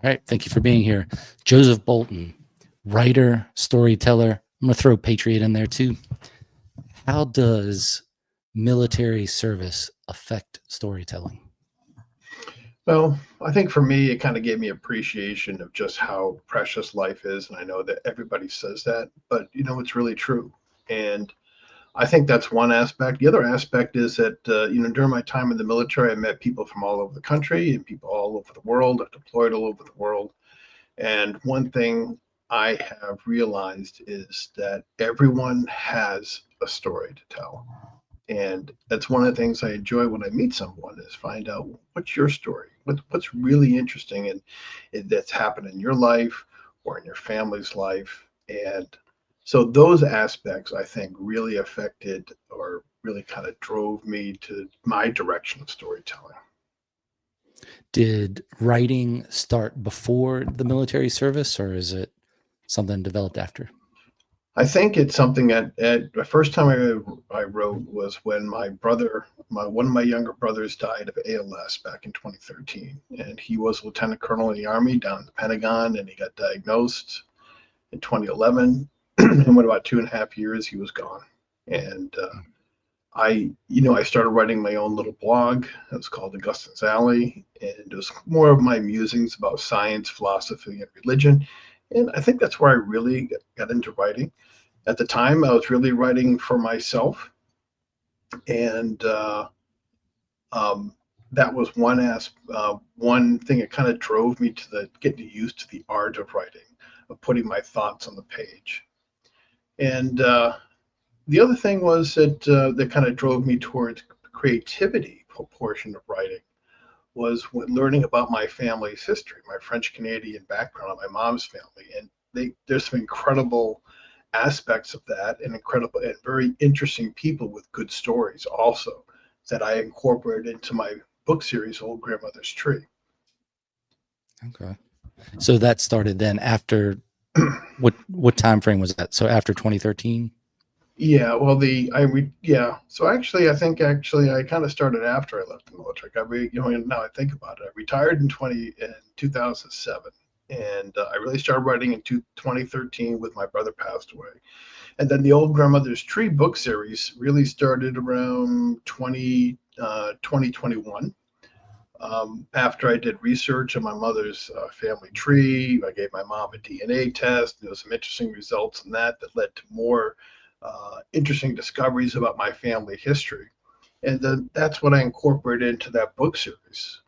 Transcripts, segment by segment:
All right. Thank you for being here. Joseph Bolton, writer, storyteller. I'm going to throw Patriot in there too. How does military service affect storytelling? Well, I think for me, it kind of gave me appreciation of just how precious life is. And I know that everybody says that, but it's really true. And I think that's one aspect. The other aspect is that, during my time in the military, I met people from all over the country and people all over the world. I've deployed all over the world. And one thing I have realized is that everyone has a story to tell. And that's one of the things I enjoy when I meet someone is find out what's your story, what's really interesting and that's happened in your life or in your family's life. And so those aspects I think really affected or really kind of drove me to my direction of storytelling. Did writing start before the military service, or is it something developed after? I think it's something at the first time I wrote was when one of my younger brothers died of ALS back in 2013, and he was a lieutenant colonel in the army down in the Pentagon, and he got diagnosed in 2011, and in about 2.5 years he was gone. And I started writing my own little blog. It was called Augustin's Alley, and it was more of my musings about science, philosophy, and religion. And I think that's where I really got into writing. At the time, I was really writing for myself, and that was one thing that kind of drove me to the getting used to the art of writing, of putting my thoughts on the page. And the other thing was that kind of drove me towards creativity portion of writing was learning about my family's history, my French Canadian background, my mom's family, and there's some incredible aspects of that and incredible and very interesting people with good stories also that I incorporated into my book series, Old Grandmother's Tree. Okay. So that started then after what time frame was that? So after 2013? Yeah, well, So actually, I kind of started after I left the military. Now I think about it, I retired in 2007, and I really started writing in 2013 with my brother passed away. And then the Old Grandmother's Tree book series really started around 2021. After I did research on my mother's family tree, I gave my mom a DNA test. There was some interesting results in that led to more interesting discoveries about my family history. And then that's what I incorporated into that book series.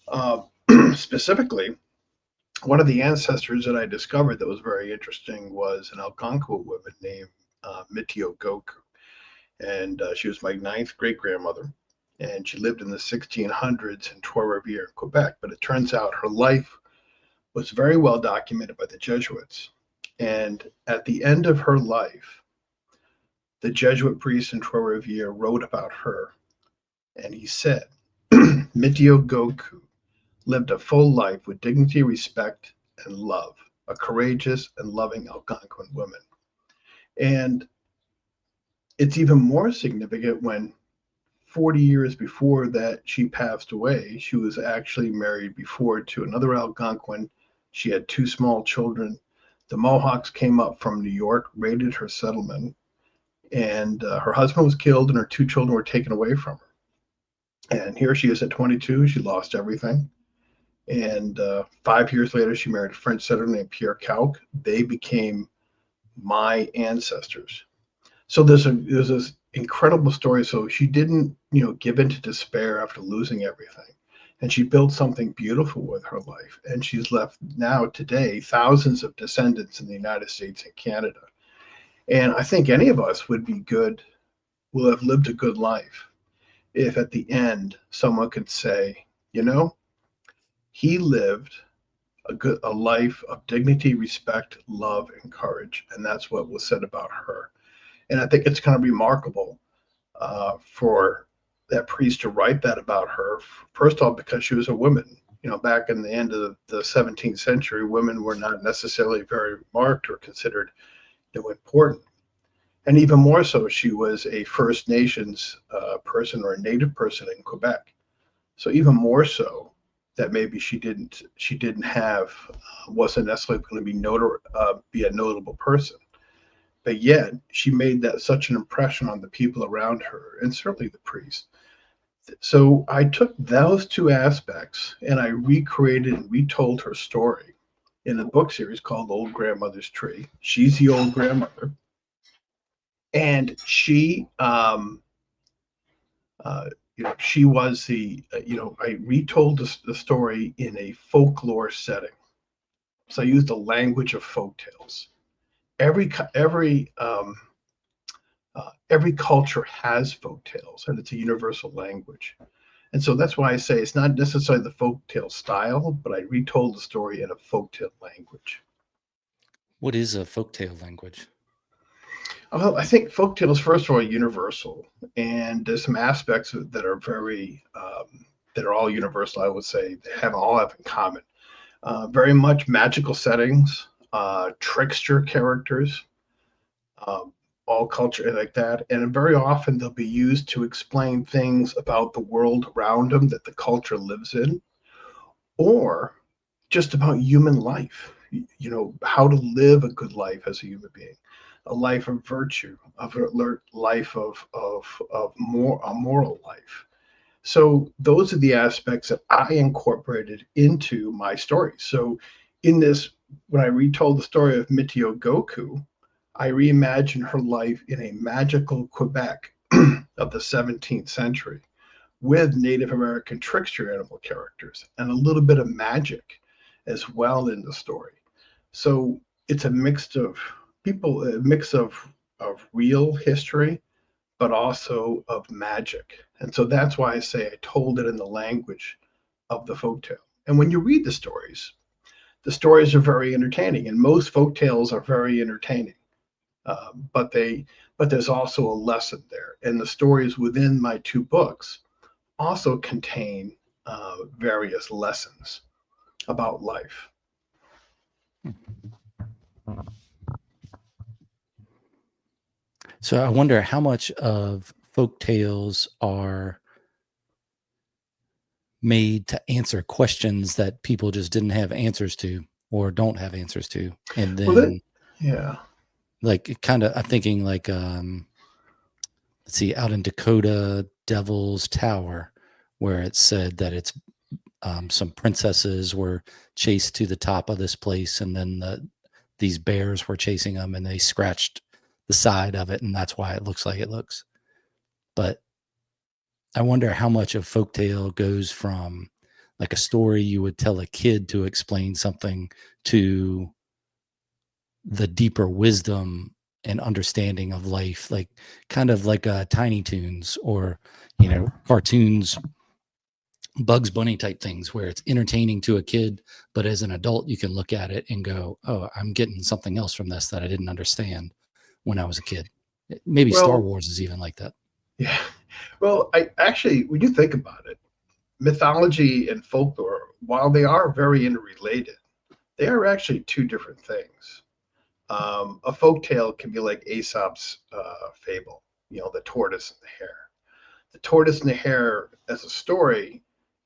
Uh, Specifically, one of the ancestors that I discovered that was very interesting was an Algonquin woman named Mitio Goku. And she was my ninth great grandmother. And she lived in the 1600s in Trois-Rivières, Quebec. But it turns out her life was very well documented by the Jesuits. And at the end of her life, the Jesuit priest in Trois-Rivières wrote about her. And he said, Mitio Goku lived a full life with dignity, respect, and love, a courageous and loving Algonquin woman. And it's even more significant when 40 years before that she passed away, she was actually married before to another Algonquin. She had two small children. The Mohawks came up from New York, raided her settlement, and her husband was killed and her two children were taken away from her. And here she is at 22. She lost everything. And 5 years later, she married a French settler named Pierre Cauque. They became my ancestors. So there's this incredible story. So she didn't, give in to despair after losing everything, and she built something beautiful with her life. And she's left now today thousands of descendants in the United States and Canada. And I think any of us will have lived a good life if at the end someone could say, he lived a life of dignity, respect, love, and courage, and that's what was said about her. And I think it's kind of remarkable for that priest to write that about her. First of all, because she was a woman. Back in the end of the 17th century, women were not necessarily very marked or considered important. And even more so, she was a First Nations person or a Native person in Quebec. So even more so, that maybe she didn't have, wasn't necessarily going to be a notable person. But yet she made that such an impression on the people around her, and certainly the priest. So I took those two aspects and I recreated and retold her story in a book series called Old Grandmother's Tree. She's the old grandmother, and uh, she was I retold the story in a folklore setting. So I used the language of folk tales. Every every culture has folk tales, and it's a universal language. And so that's why I say it's not necessarily the folktale style, but I retold the story in a folktale language. What is a folktale language? Well, I think folktales, first of all, are universal, and there's some aspects that are that are all universal. I would say they all have in common. Very much magical settings, trickster characters, um, all culture like that, and very often they'll be used to explain things about the world around them that the culture lives in, or just about human life. How to live a good life as a human being, a life of virtue, of alert life of more a moral life. So those are the aspects that I incorporated into my story. So in this, when I retold the story of Mitio Goku, I reimagined her life in a magical Quebec of the 17th century with Native American trickster animal characters and a little bit of magic as well in the story. So it's a mix of real history, but also of magic. And so that's why I say I told it in the language of the folktale. And when you read the stories are very entertaining, and most folktales are very entertaining. But there's also a lesson there, and the stories within my two books also contain various lessons about life. So I wonder how much of folk tales are made to answer questions that people just didn't have answers to or don't have answers to. And Well, then, then yeah. like kind of I'm thinking like let's see, out in Dakota, Devil's Tower, where it said that it's some princesses were chased to the top of this place, and then these bears were chasing them, and they scratched the side of it, and that's why it looks like it looks. But I wonder how much of folktale goes from like a story you would tell a kid to explain something to the deeper wisdom and understanding of life, like kind of like Tiny Toons or cartoons, Bugs Bunny type things, where it's entertaining to a kid, but as an adult you can look at it and go, "Oh, I'm getting something else from this that I didn't understand when I was a kid." Maybe Star Well, Wars is even like that. yeah. Well, I actually, when you think about it, mythology and folklore, while they are very interrelated, they are actually two different things. A folk tale can be like Aesop's fable, the tortoise and the hare. The tortoise and the hare, as a story,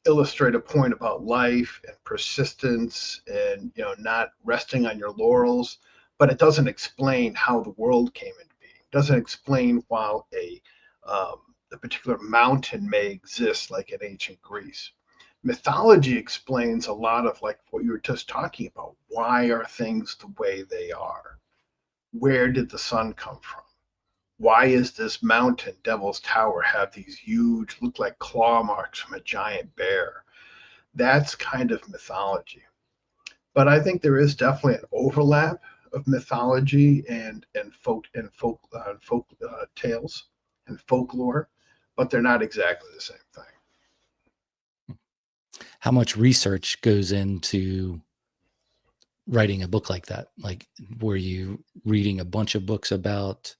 illustrate a point about life and persistence and not resting on your laurels, but it doesn't explain how the world came into being. It doesn't explain why a particular mountain may exist like in ancient Greece. Mythology explains a lot of like what you were just talking about. Why are things the way they are? Where did the sun come from? Why is this mountain, Devil's Tower, have these huge, look like claw marks from a giant bear? That's kind of mythology. But I think there is definitely an overlap of mythology and folk tales and folklore, but they're not exactly the same thing. How much research goes into writing a book like that? Like, were you reading a bunch of books about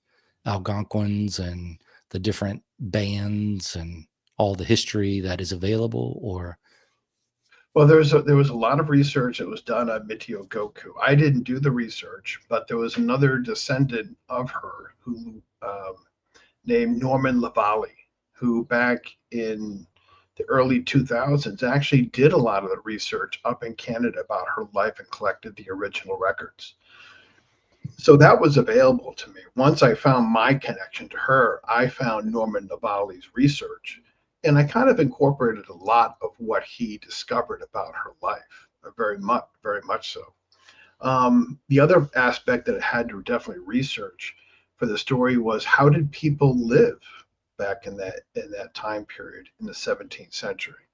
Algonquins and the different bands and all the history that is available? Or Well, there was a lot of research that was done on Mitio Goku. I didn't do the research, but there was another descendant of her who named Norman Lavalle, who back in the early 2000s, actually did a lot of the research up in Canada about her life and collected the original records. So that was available to me. Once I found my connection to her, I found Norman Navali's research, and I kind of incorporated a lot of what he discovered about her life, very much so. The other aspect that I had to definitely research for the story was how did people live back in that time period in the 17th century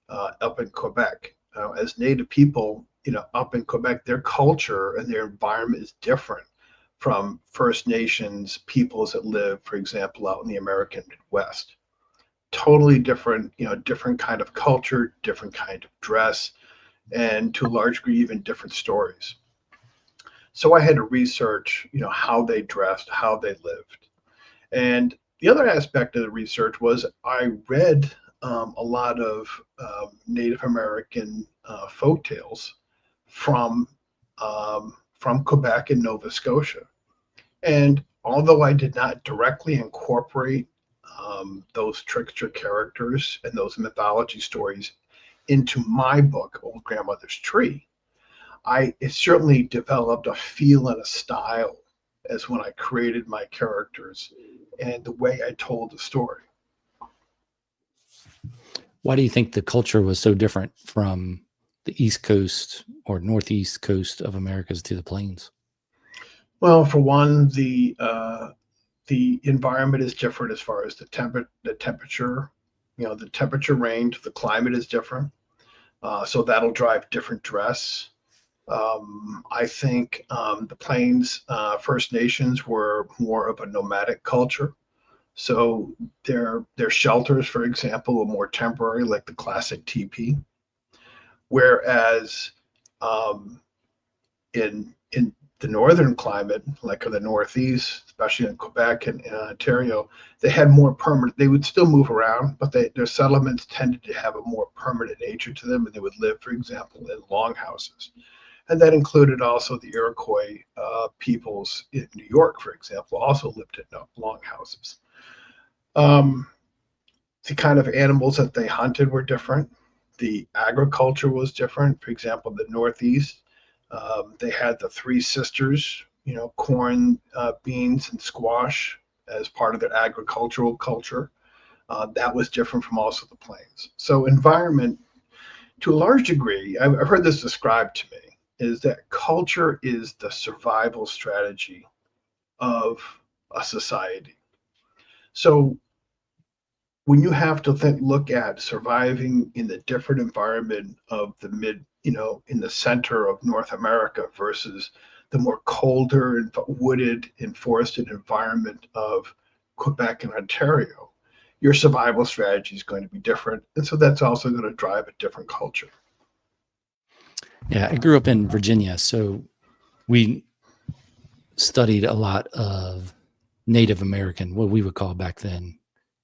up in Quebec. As Native people, up in Quebec, their culture and their environment is different from First Nations peoples that live, for example, out in the American Midwest. Totally different, different kind of culture, different kind of dress, and to a large degree, even different stories. So I had to research, how they dressed, how they lived. And the other aspect of the research was I read a lot of Native American folk tales from Quebec and Nova Scotia. And although I did not directly incorporate those trickster characters and those mythology stories into my book, Old Grandmother's Tree, it certainly developed a feel and a style as when I created my characters and the way I told the story. Why do you think the culture was so different from the East Coast or Northeast coast of Americas to the plains? Well, for one, the environment is different as far as the temperature. The temperature range, the climate is different, so that'll drive different dress. I think the Plains First Nations were more of a nomadic culture. So their shelters, for example, were more temporary, like the classic teepee. Whereas in the northern climate, like the Northeast, especially in Quebec and Ontario, they had more permanent. They would still move around, but their settlements tended to have a more permanent nature to them, and they would live, for example, in longhouses. And that included also the Iroquois peoples in New York, for example, also lived in longhouses. The kind of animals that they hunted were different. The agriculture was different. For example, the Northeast, they had the three sisters, corn, beans, and squash as part of their agricultural culture. That was different from also the plains. So environment, to a large degree, I've heard this described to me, is that culture is the survival strategy of a society. So when you have to look at surviving in the different environment of the in the center of North America versus the more colder and wooded and forested environment of Quebec and Ontario, your survival strategy is going to be different. And so that's also going to drive a different culture. Yeah, I grew up in Virginia, so we studied a lot of Native American, what we would call back then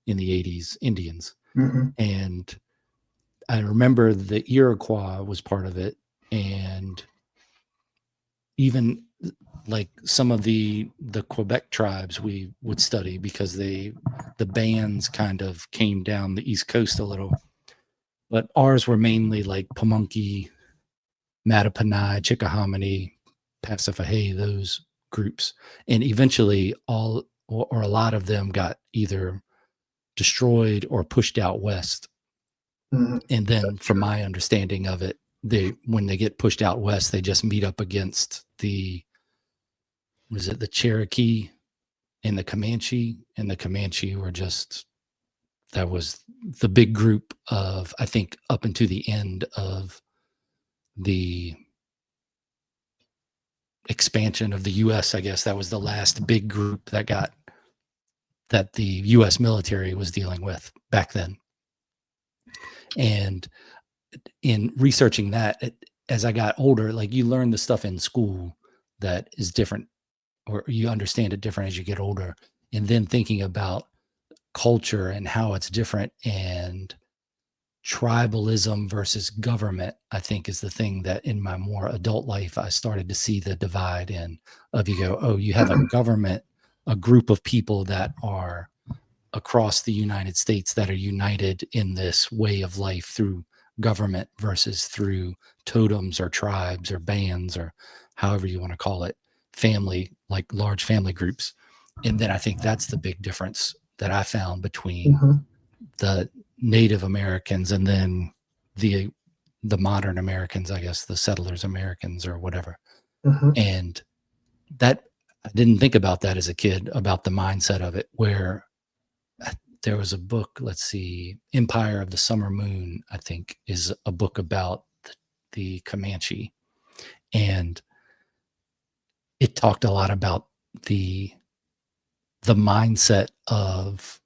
in the 80s, Indians. Mm-hmm. And I remember the Iroquois was part of it. And even like some of the Quebec tribes we would study because the bands kind of came down the East Coast a little. But ours were mainly like Pamunkey, Mattaponi, Chickahominy, Pacificahe, those groups. And eventually all or a lot of them got either destroyed or pushed out west. Mm-hmm. And then from my understanding of it, when they get pushed out west, they just meet up against the Cherokee and the Comanche, and the Comanche were just, that was the big group of, I think, up into the end of the expansion of the U.S., I guess that was the last big group that the U.S. military was dealing with back then. And in researching that, as I got older, like you learn the stuff in school that is different, or you understand it different as you get older. And then thinking about culture and how it's different, and tribalism versus government, I think is the thing that in my more adult life, I started to see the divide in, of you go, oh, you have a government, a group of people that are across the United States that are united in this way of life through government versus through totems or tribes or bands or however you want to call it, family, like large family groups. And then I think that's the big difference that I found between Mhm. the Native Americans and then the modern Americans, I guess, the settlers Americans or whatever. Mhm. And that I didn't think about that as a kid, about the mindset of it, where there was a book, let's see, Empire of the Summer Moon, I think, is a book about the Comanche. And it talked a lot about the mindset of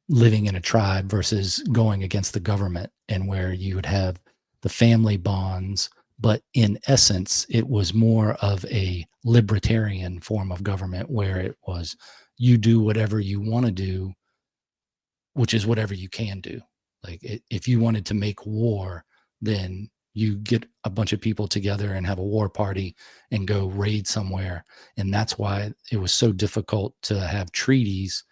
living in a tribe versus going against the government, and where you would have the family bonds, but in essence it was more of a libertarian form of government where it was you do whatever you want to do, which is whatever you can do. Like if you wanted to make war, then you get a bunch of people together and have a war party and go raid somewhere. And that's why it was so difficult to have treaties.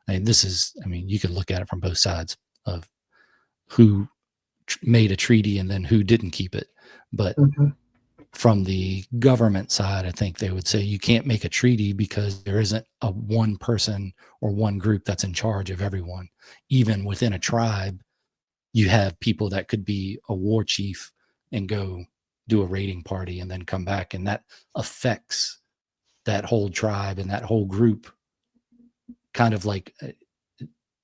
I mean, you could look at it from both sides of who made a treaty and then who didn't keep it. But Mhm. from the government side, I think they would say you can't make a treaty because there isn't a one person or one group that's in charge of everyone. Even within a tribe, you have people that could be a war chief and go do a raiding party and then come back, and that affects that whole tribe and that whole group. Kind of like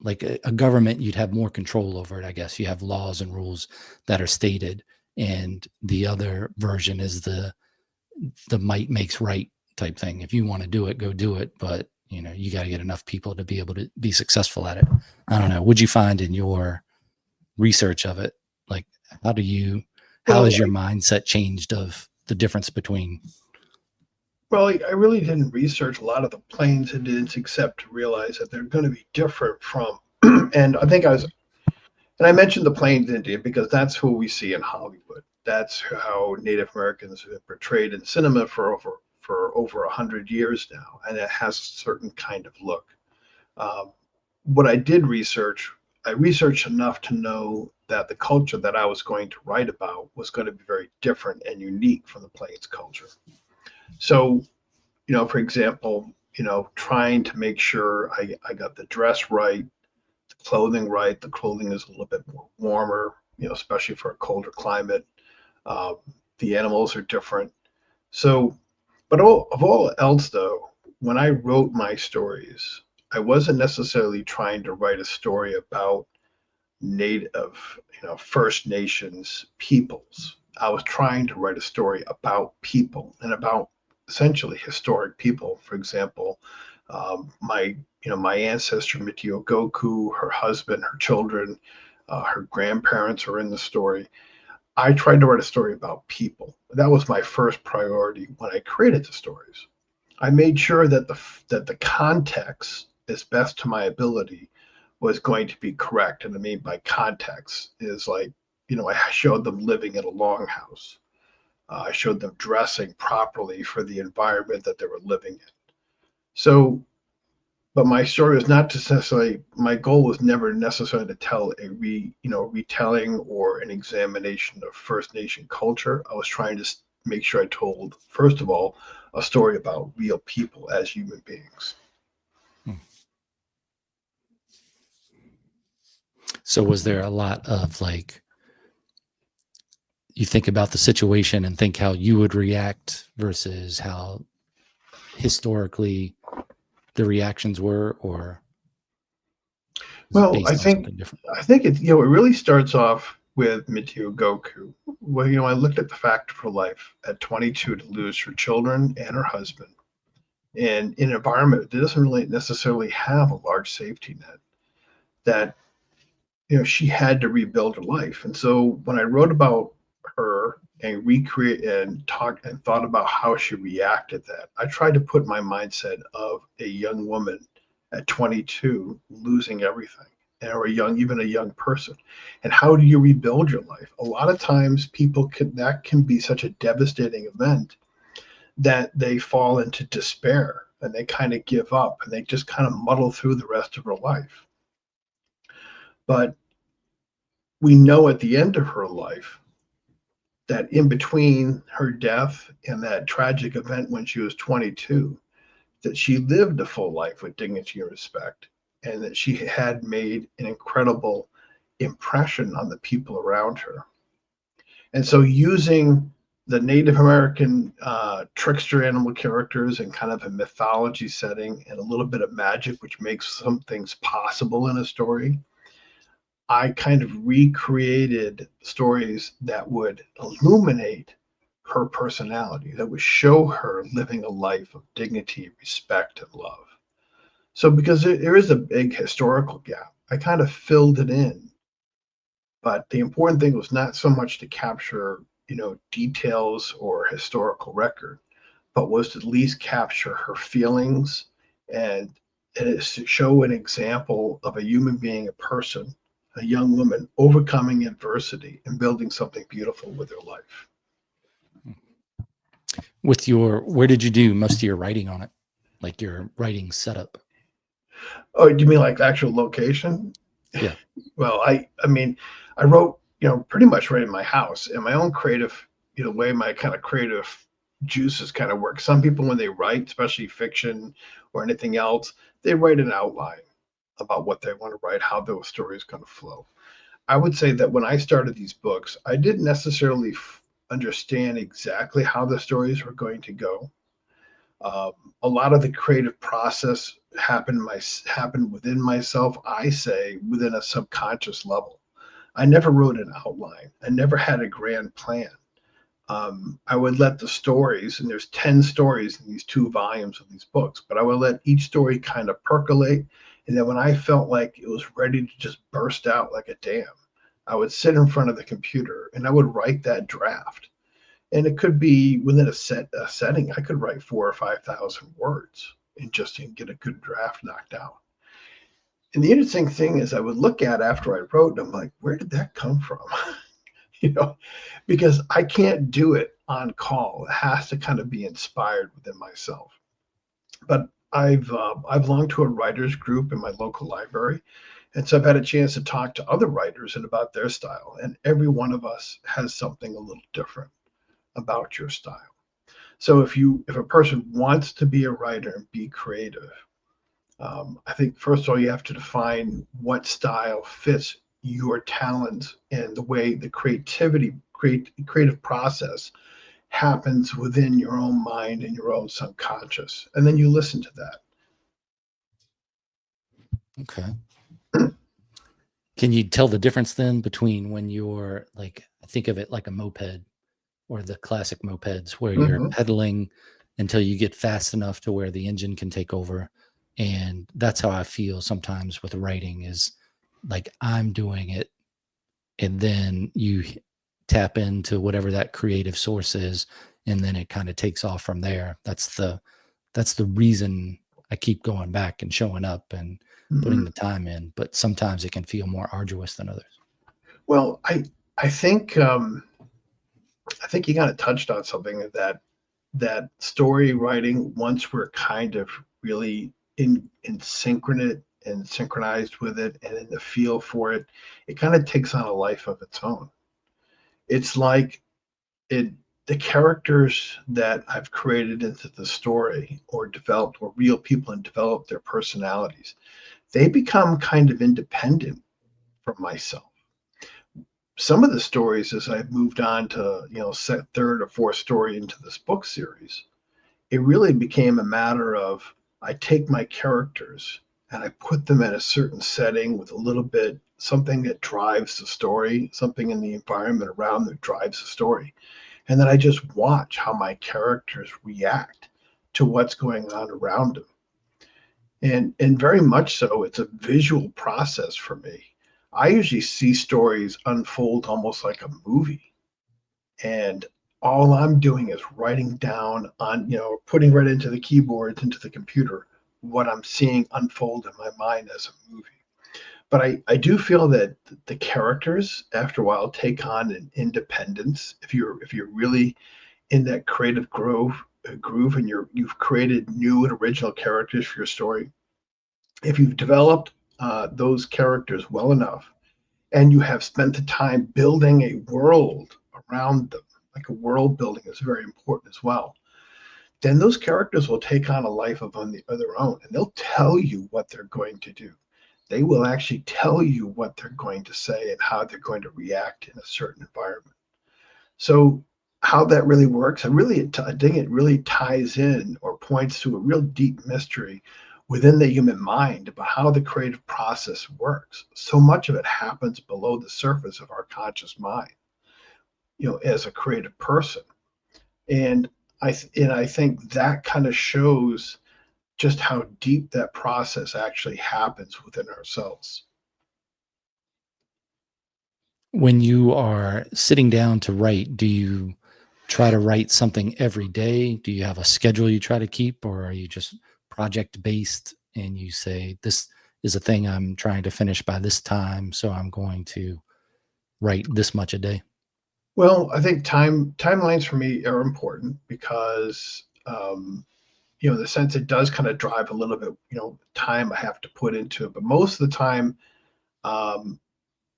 a government, you'd have more control over it, I guess. You have laws and rules that are stated, and the other version is the might makes right type thing. If you want to do it, go do it, but you got to get enough people to be able to be successful at it. I don't know. What'd you find in your research of it? Like, how Well, has your mindset changed of the difference between? well, I really didn't research a lot of the Plains Indians except to realize that they're going to be different from. And I think and I mentioned the Plains Indian because that's who we see in Hollywood. That's how Native Americans have been portrayed in cinema for over 100 years now, and it has a certain kind of look. Um, what I did research, I researched enough to know that the culture that I was going to write about was going to be very different and unique from the Plains culture. So, for example, trying to make sure I got the dress right, the clothing right. The clothing is a little bit more warmer, especially for a colder climate. Um, the animals are different. So, but of all else, though, when I wrote my stories, I wasn't necessarily trying to write a story about native, First Nations peoples. I was trying to write a story about people and about essentially historic people. For example, my ancestor Mitio Goku, her husband, her children, her grandparents are in the story. I tried to write a story about people. That was my first priority when I created the stories. I made sure that the context, as best to my ability, was going to be correct. And I mean by context is like, I showed them living in a longhouse. I showed them dressing properly for the environment that they were living in. So, but my story was not necessarily. My goal was never necessarily to tell retelling or an examination of First Nation culture. I was trying to make sure I told, first of all, a story about real people as human beings. So was there a lot of like, you think about the situation and think how you would react versus how historically the reactions were, or is it Well, based on something different? I think it really starts off with Mitio Goku. Well, I looked at the fact of her life at 22 to lose her children and her husband, and in an environment that doesn't really necessarily have a large safety net. That she had to rebuild her life. And so when I wrote about her and recreate and talked and thought about how she reacted that, I tried to put my mindset of a young woman at 22 losing everything, or even a young person. And how do you rebuild your life? A lot of times that can be such a devastating event that they fall into despair and they kind of give up and they just kind of muddle through the rest of her life. But we know at the end of her life that in between her death and that tragic event when she was 22, that she lived a full life with dignity and respect, and that she had made an incredible impression on the people around her. And so, using the Native American trickster animal characters and kind of a mythology setting and a little bit of magic, which makes some things possible in a story, I kind of recreated stories that would illuminate her personality, that would show her living a life of dignity, respect, and love. So, because there is a big historical gap, I kind of filled it in. But the important thing was not so much to capture, details or historical record, but was to at least capture her feelings and it is to show an example of a human being, a person, a young woman overcoming adversity and building something beautiful with her life. Where did you do most of your writing on it? Like your writing setup? Oh, do you mean like actual location? Yeah. Well, I mean, I wrote, pretty much right in my house in my own creative, way my kind of creative juices kind of work. Some people, when they write, especially fiction or anything else, they write an outline about what they want to write, how those stories going to flow. I would say that when I started these books, I didn't necessarily understand exactly how the stories were going to go. A lot of the creative process happened within myself. I say within a subconscious level. I never wrote an outline. I never had a grand plan. I would let the stories, and there's 10 stories in these 2 volumes of these books, but I would let each story kind of percolate. And then when I felt like it was ready to just burst out like a dam, I would sit in front of the computer and I would write that draft. And it could be within a setting. I could write 4 or 5,000 words and just get a good draft knocked out. And the interesting thing is, I would look at after I wrote, and I'm like, where did that come from? you know, because I can't do it on call. It has to kind of be inspired within myself. But I've belonged to a writers group in my local library, and so I've had a chance to talk to other writers and about their style. And every one of us has something a little different about your style. So if a person wants to be a writer and be creative, I think first of all you have to define what style fits your talents and the way the creative process happens within your own mind and your own subconscious, and then you listen to that. Okay. Can you tell the difference then between when you're like, think of it like a moped or the classic mopeds where you're Mm-hmm. pedaling until you get fast enough to where the engine can take over? And that's how I feel sometimes with writing is like I'm doing it. And then you tap into whatever that creative source is. And then it kind of takes off from there. That's the reason I keep going back and showing up and putting Mm-hmm. the time in, but sometimes it can feel more arduous than others. Well, I think I think you kind of touched on something that story writing, once we're kind of really in synchronous and synchronized with it and in the feel for it, it kind of takes on a life of its own. It's like it the characters that I've created into the story or developed or real people and developed their personalities, they become kind of independent from myself. Some of the stories as I've moved on to, set third or fourth story into this book series, it really became a matter of I take my characters and I put them in a certain setting with a little bit something that drives the story, something in the environment around that drives the story. And then I just watch how my characters react to what's going on around them. And very much so, it's a visual process for me. I usually see stories unfold almost like a movie. And all I'm doing is writing down on, putting right into the keyboards, into the computer, what I'm seeing unfold in my mind as a movie. But I do feel that the characters, after a while, take on an independence. If you're really in that creative grove, a groove and you've created new and original characters for your story, if you've developed those characters well enough, and you have spent the time building a world around them, like a world building is very important as well, then those characters will take on a life of their own, and they'll tell you what they're going to do. They will actually tell you what they're going to say and how they're going to react in a certain environment. So how that really works, I think it really ties in or points to a real deep mystery within the human mind about how the creative process works. So much of it happens below the surface of our conscious mind, as a creative person. And I think that kind of shows just how deep that process actually happens within ourselves. When you are sitting down to write, do you try to write something every day? Do you have a schedule you try to keep, or are you just project based and you say, this is a thing I'm trying to finish by this time, so I'm going to write this much a day? Well, I think timelines for me are important because in the sense it does kind of drive a little bit, time I have to put into it. But most of the time, um,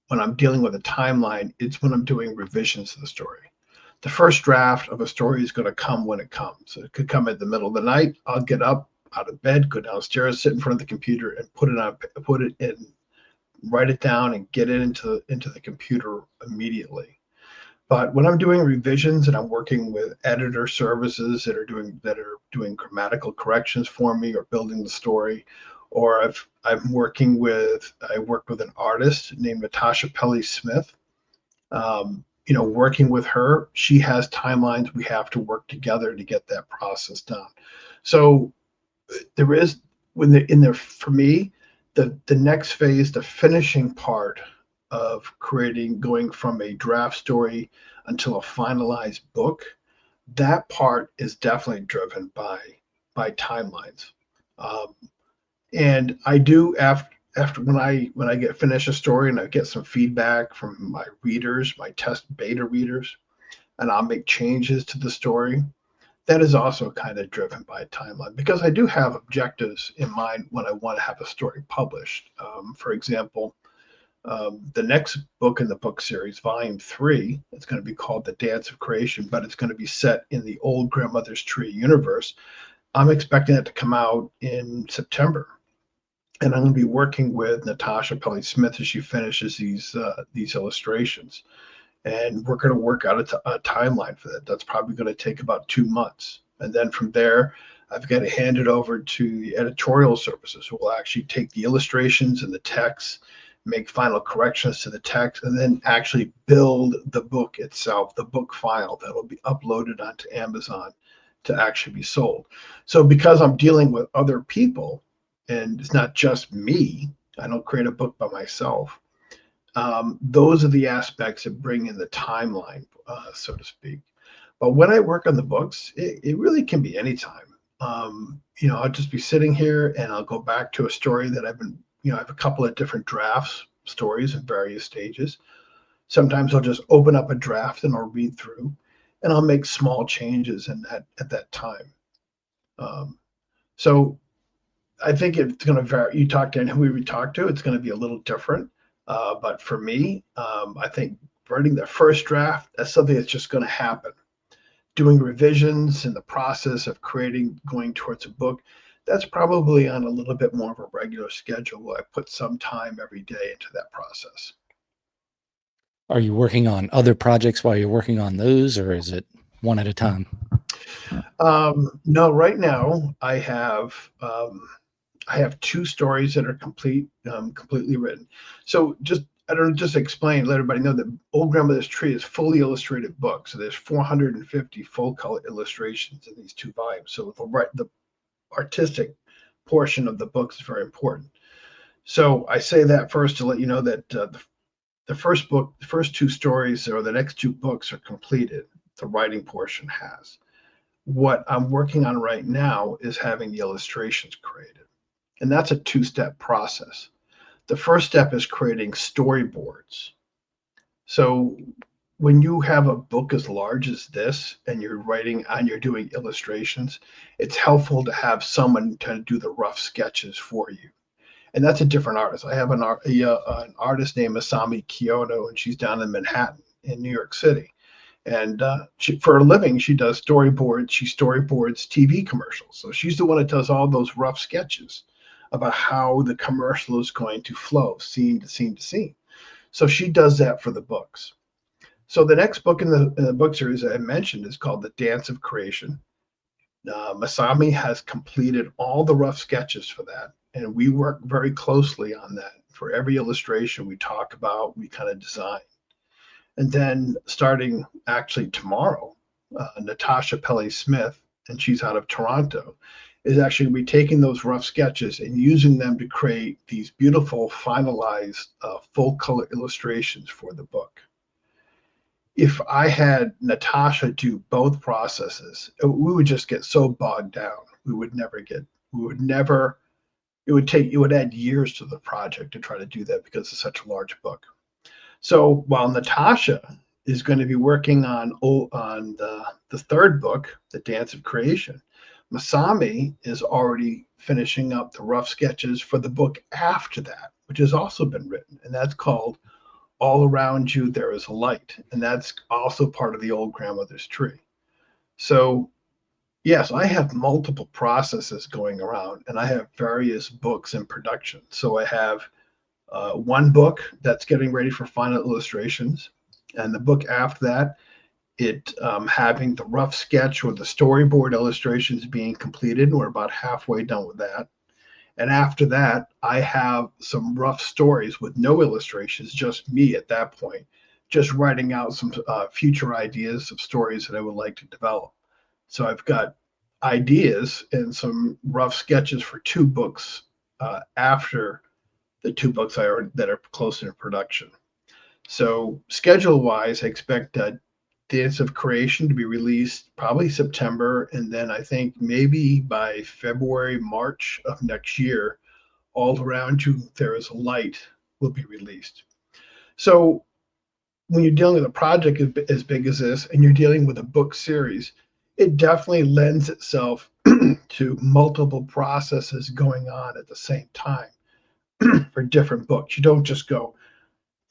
when I'm dealing with a timeline, it's when I'm doing revisions to the story. The first draft of a story is going to come when it comes. It could come in the middle of the night. I'll get up out of bed, go downstairs, sit in front of the computer, and put it in, write it down, and get it into the computer immediately. But when I'm doing revisions and I'm working with editor services that are doing grammatical corrections for me or building the story, or I worked with an artist named Natasha Pelly Smith. Working with her, she has timelines. We have to work together to get that process done. So there is when the in there for me, the next phase, the finishing part of creating, going from a draft story until a finalized book, that part is definitely driven by timelines. Um, and I do after when I get finish a story and I get some feedback from my readers, my test beta readers, and I'll make changes to the story. That is also kind of driven by a timeline because I do have objectives in mind when I want to have a story published. For example, the next book in the book series, Volume 3, it's going to be called The Dance of Creation, but it's going to be set in the old Grandmother's Tree universe. I'm expecting it to come out in September. And I'm going to be working with Natasha Pelly Smith as she finishes these illustrations. And we're going to work out a timeline for that. That's probably going to take about 2 months. And then from there, I've got to hand it over to the editorial services who will actually take the illustrations and the text, make final corrections to the text, and then actually build the book itself, the book file that will be uploaded onto Amazon to actually be sold. So because I'm dealing with other people and it's not just me, I don't create a book by myself. Those are the aspects that bring in the timeline, so to speak. But when I work on the books, it really can be anytime. I'll just be sitting here and I'll go back to a story that I have a couple of different drafts, stories in various stages. Sometimes I'll just open up a draft and I'll read through and I'll make small changes at that time. So I think it's going to vary. You talk to who we talk to, it's going to be a little different. But for me, I think writing the first draft, that's something that's just going to happen. Doing revisions in the process of going towards a book, that's probably on a little bit more of a regular schedule. I put some time every day into that process. Are you working on other projects while you're working on those, or is it one at a time? No, right now I have two stories that are completely written. So I don't know, just explain, let everybody know that Old Grandmother's Tree is fully illustrated book. So there's 450 full color illustrations in these two volumes. So the artistic portion of the book is very important. So I say that first to let you know that the first book, the first two stories, or the next two books are completed. The writing portion has. What I'm working on right now is having the illustrations created. And that's a two-step process. The first step is creating storyboards. So when you have a book as large as this and you're writing and you're doing illustrations, it's helpful to have someone to do the rough sketches for you. And that's a different artist. I have an artist named Masami Kyoto, and she's down in Manhattan in New York City. And for a living, she does storyboards. She storyboards TV commercials. So she's the one that does all those rough sketches about how the commercial is going to flow, scene to scene to scene. So she does that for the books. So the next book in the book series I mentioned is called The Dance of Creation. Masami has completed all the rough sketches for that, and we work very closely on that. For every illustration we talk about, we kind of design. And then starting actually tomorrow, Natasha Pele Smith, and she's out of Toronto, is actually be taking those rough sketches and using them to create these beautiful finalized full color illustrations for the book. If I had Natasha do both processes, we would just get so bogged down. We would never, it would add years to the project to try to do that because it's such a large book. So while Natasha is going to be working on the third book, The Dance of Creation, Masami is already finishing up the rough sketches for the book after that, which has also been written, and that's called All Around You There Is a Light, and that's also part of the Old Grandmother's Tree. So yes, I have multiple processes going around, and I have various books in production. So I have one book that's getting ready for final illustrations, and the book after that, it having the rough sketch or the storyboard illustrations being completed. We're about halfway done with that. And after that, I have some rough stories with no illustrations, just me at that point, just writing out some future ideas of stories that I would like to develop. So I've got ideas and some rough sketches for two books after the two books that are close to production. So schedule-wise, I expect Dance of Creation to be released probably September, and then I think maybe by February, March of next year, All Around You There Is a Light will be released. So when you're dealing with a project as big as this, and you're dealing with a book series, it definitely lends itself to multiple processes going on at the same time for different books. You don't just go,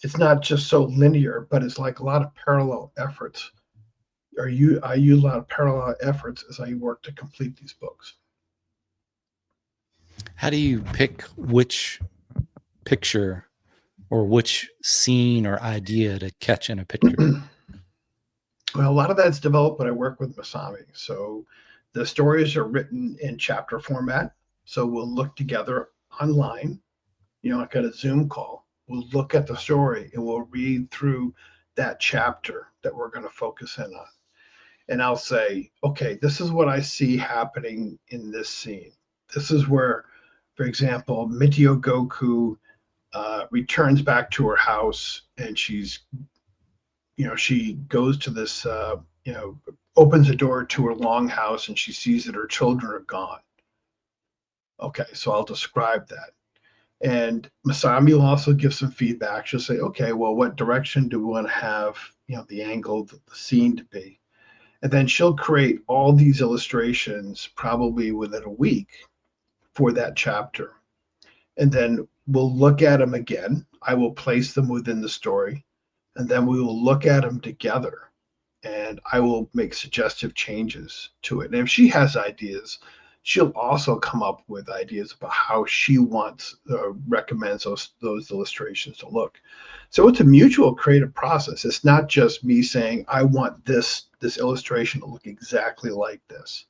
it's not just so linear, but it's like a lot of parallel efforts. I use a lot of parallel efforts as I work to complete these books. How do you pick which picture or which scene or idea to catch in a picture? Well, a lot of that's developed when I work with Masami. So the stories are written in chapter format. So we'll look together online, like at a Zoom call. We'll look at the story and we'll read through that chapter that we're going to focus in on. And I'll say, okay, this is what I see happening in this scene. This is where, for example, Mitio Goku returns back to her house, and she goes to this, opens a door to her longhouse, and she sees that her children are gone. Okay, so I'll describe that. And Masami will also give some feedback. She'll say, okay, well, what direction do we want to have, the angle, the scene to be? And then she'll create all these illustrations probably within a week for that chapter. And then we'll look at them again. I will place them within the story. And then we will look at them together. And I will make suggestive changes to it. And if she has ideas, she'll also come up with ideas about how she recommends those illustrations to look. So it's a mutual creative process. It's not just me saying, I want this illustration to look exactly like this.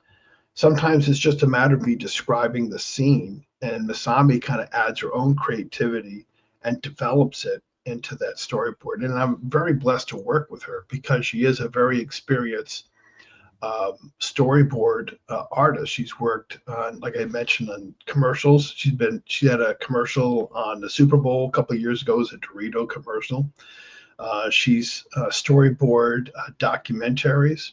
Sometimes it's just a matter of me describing the scene, and Masami kind of adds her own creativity and develops it into that storyboard. And I'm very blessed to work with her because she is a very experienced storyboard artist. She's worked on, like I mentioned, on commercials. She had a commercial on the Super Bowl a couple of years ago. It was a Dorito commercial. She's storyboard documentaries.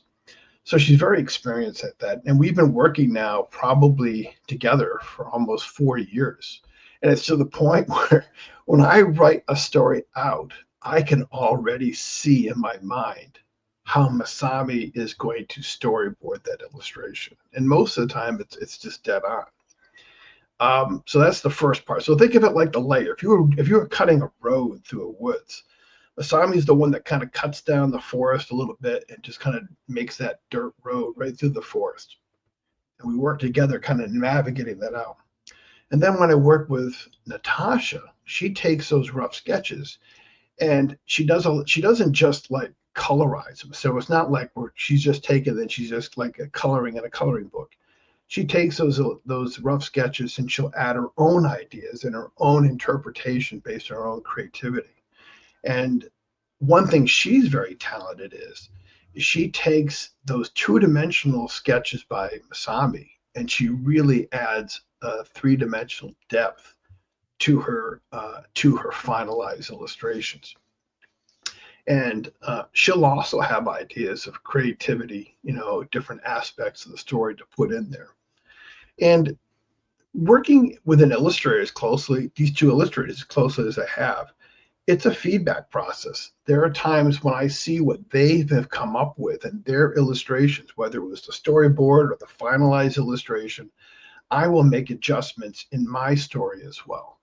So she's very experienced at that. And we've been working now probably together for almost 4 years. And it's to the point where when I write a story out, I can already see in my mind how Masami is going to storyboard that illustration. And most of the time, it's just dead on. So that's the first part. So think of it like the layer. If you were cutting a road through a woods, Masami is the one that kind of cuts down the forest a little bit and just kind of makes that dirt road right through the forest. And we work together, kind of navigating that out. And then when I work with Natasha, she takes those rough sketches and she doesn't just like colorize them. So it's not like she's just taking and she's just like a coloring in a coloring book. She takes those rough sketches and she'll add her own ideas and her own interpretation based on her own creativity. And one thing she's very talented is she takes those two-dimensional sketches by Masami and she really adds a three-dimensional depth to her finalized illustrations. And she'll also have ideas of creativity, different aspects of the story to put in there. And working with an illustrator as closely, these two illustrators as closely as I have, it's a feedback process. There are times when I see what they have come up with in their illustrations, whether it was the storyboard or the finalized illustration, I will make adjustments in my story as well.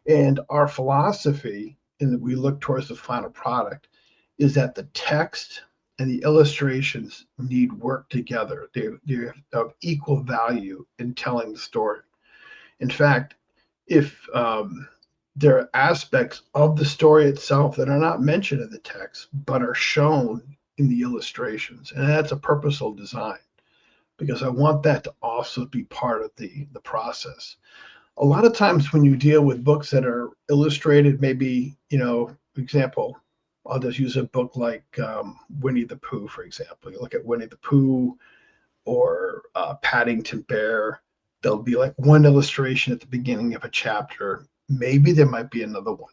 And our philosophy, and that we look towards the final product, is that the text and the illustrations need work together. They're of equal value in telling the story. In fact, if there are aspects of the story itself that are not mentioned in the text, but are shown in the illustrations, and that's a purposeful design because I want that to also be part of the process. A lot of times when you deal with books that are illustrated, maybe, for example, I'll just use a book like Winnie the Pooh, for example. You look at Winnie the Pooh or Paddington Bear, there'll be like one illustration at the beginning of a chapter. Maybe there might be another one,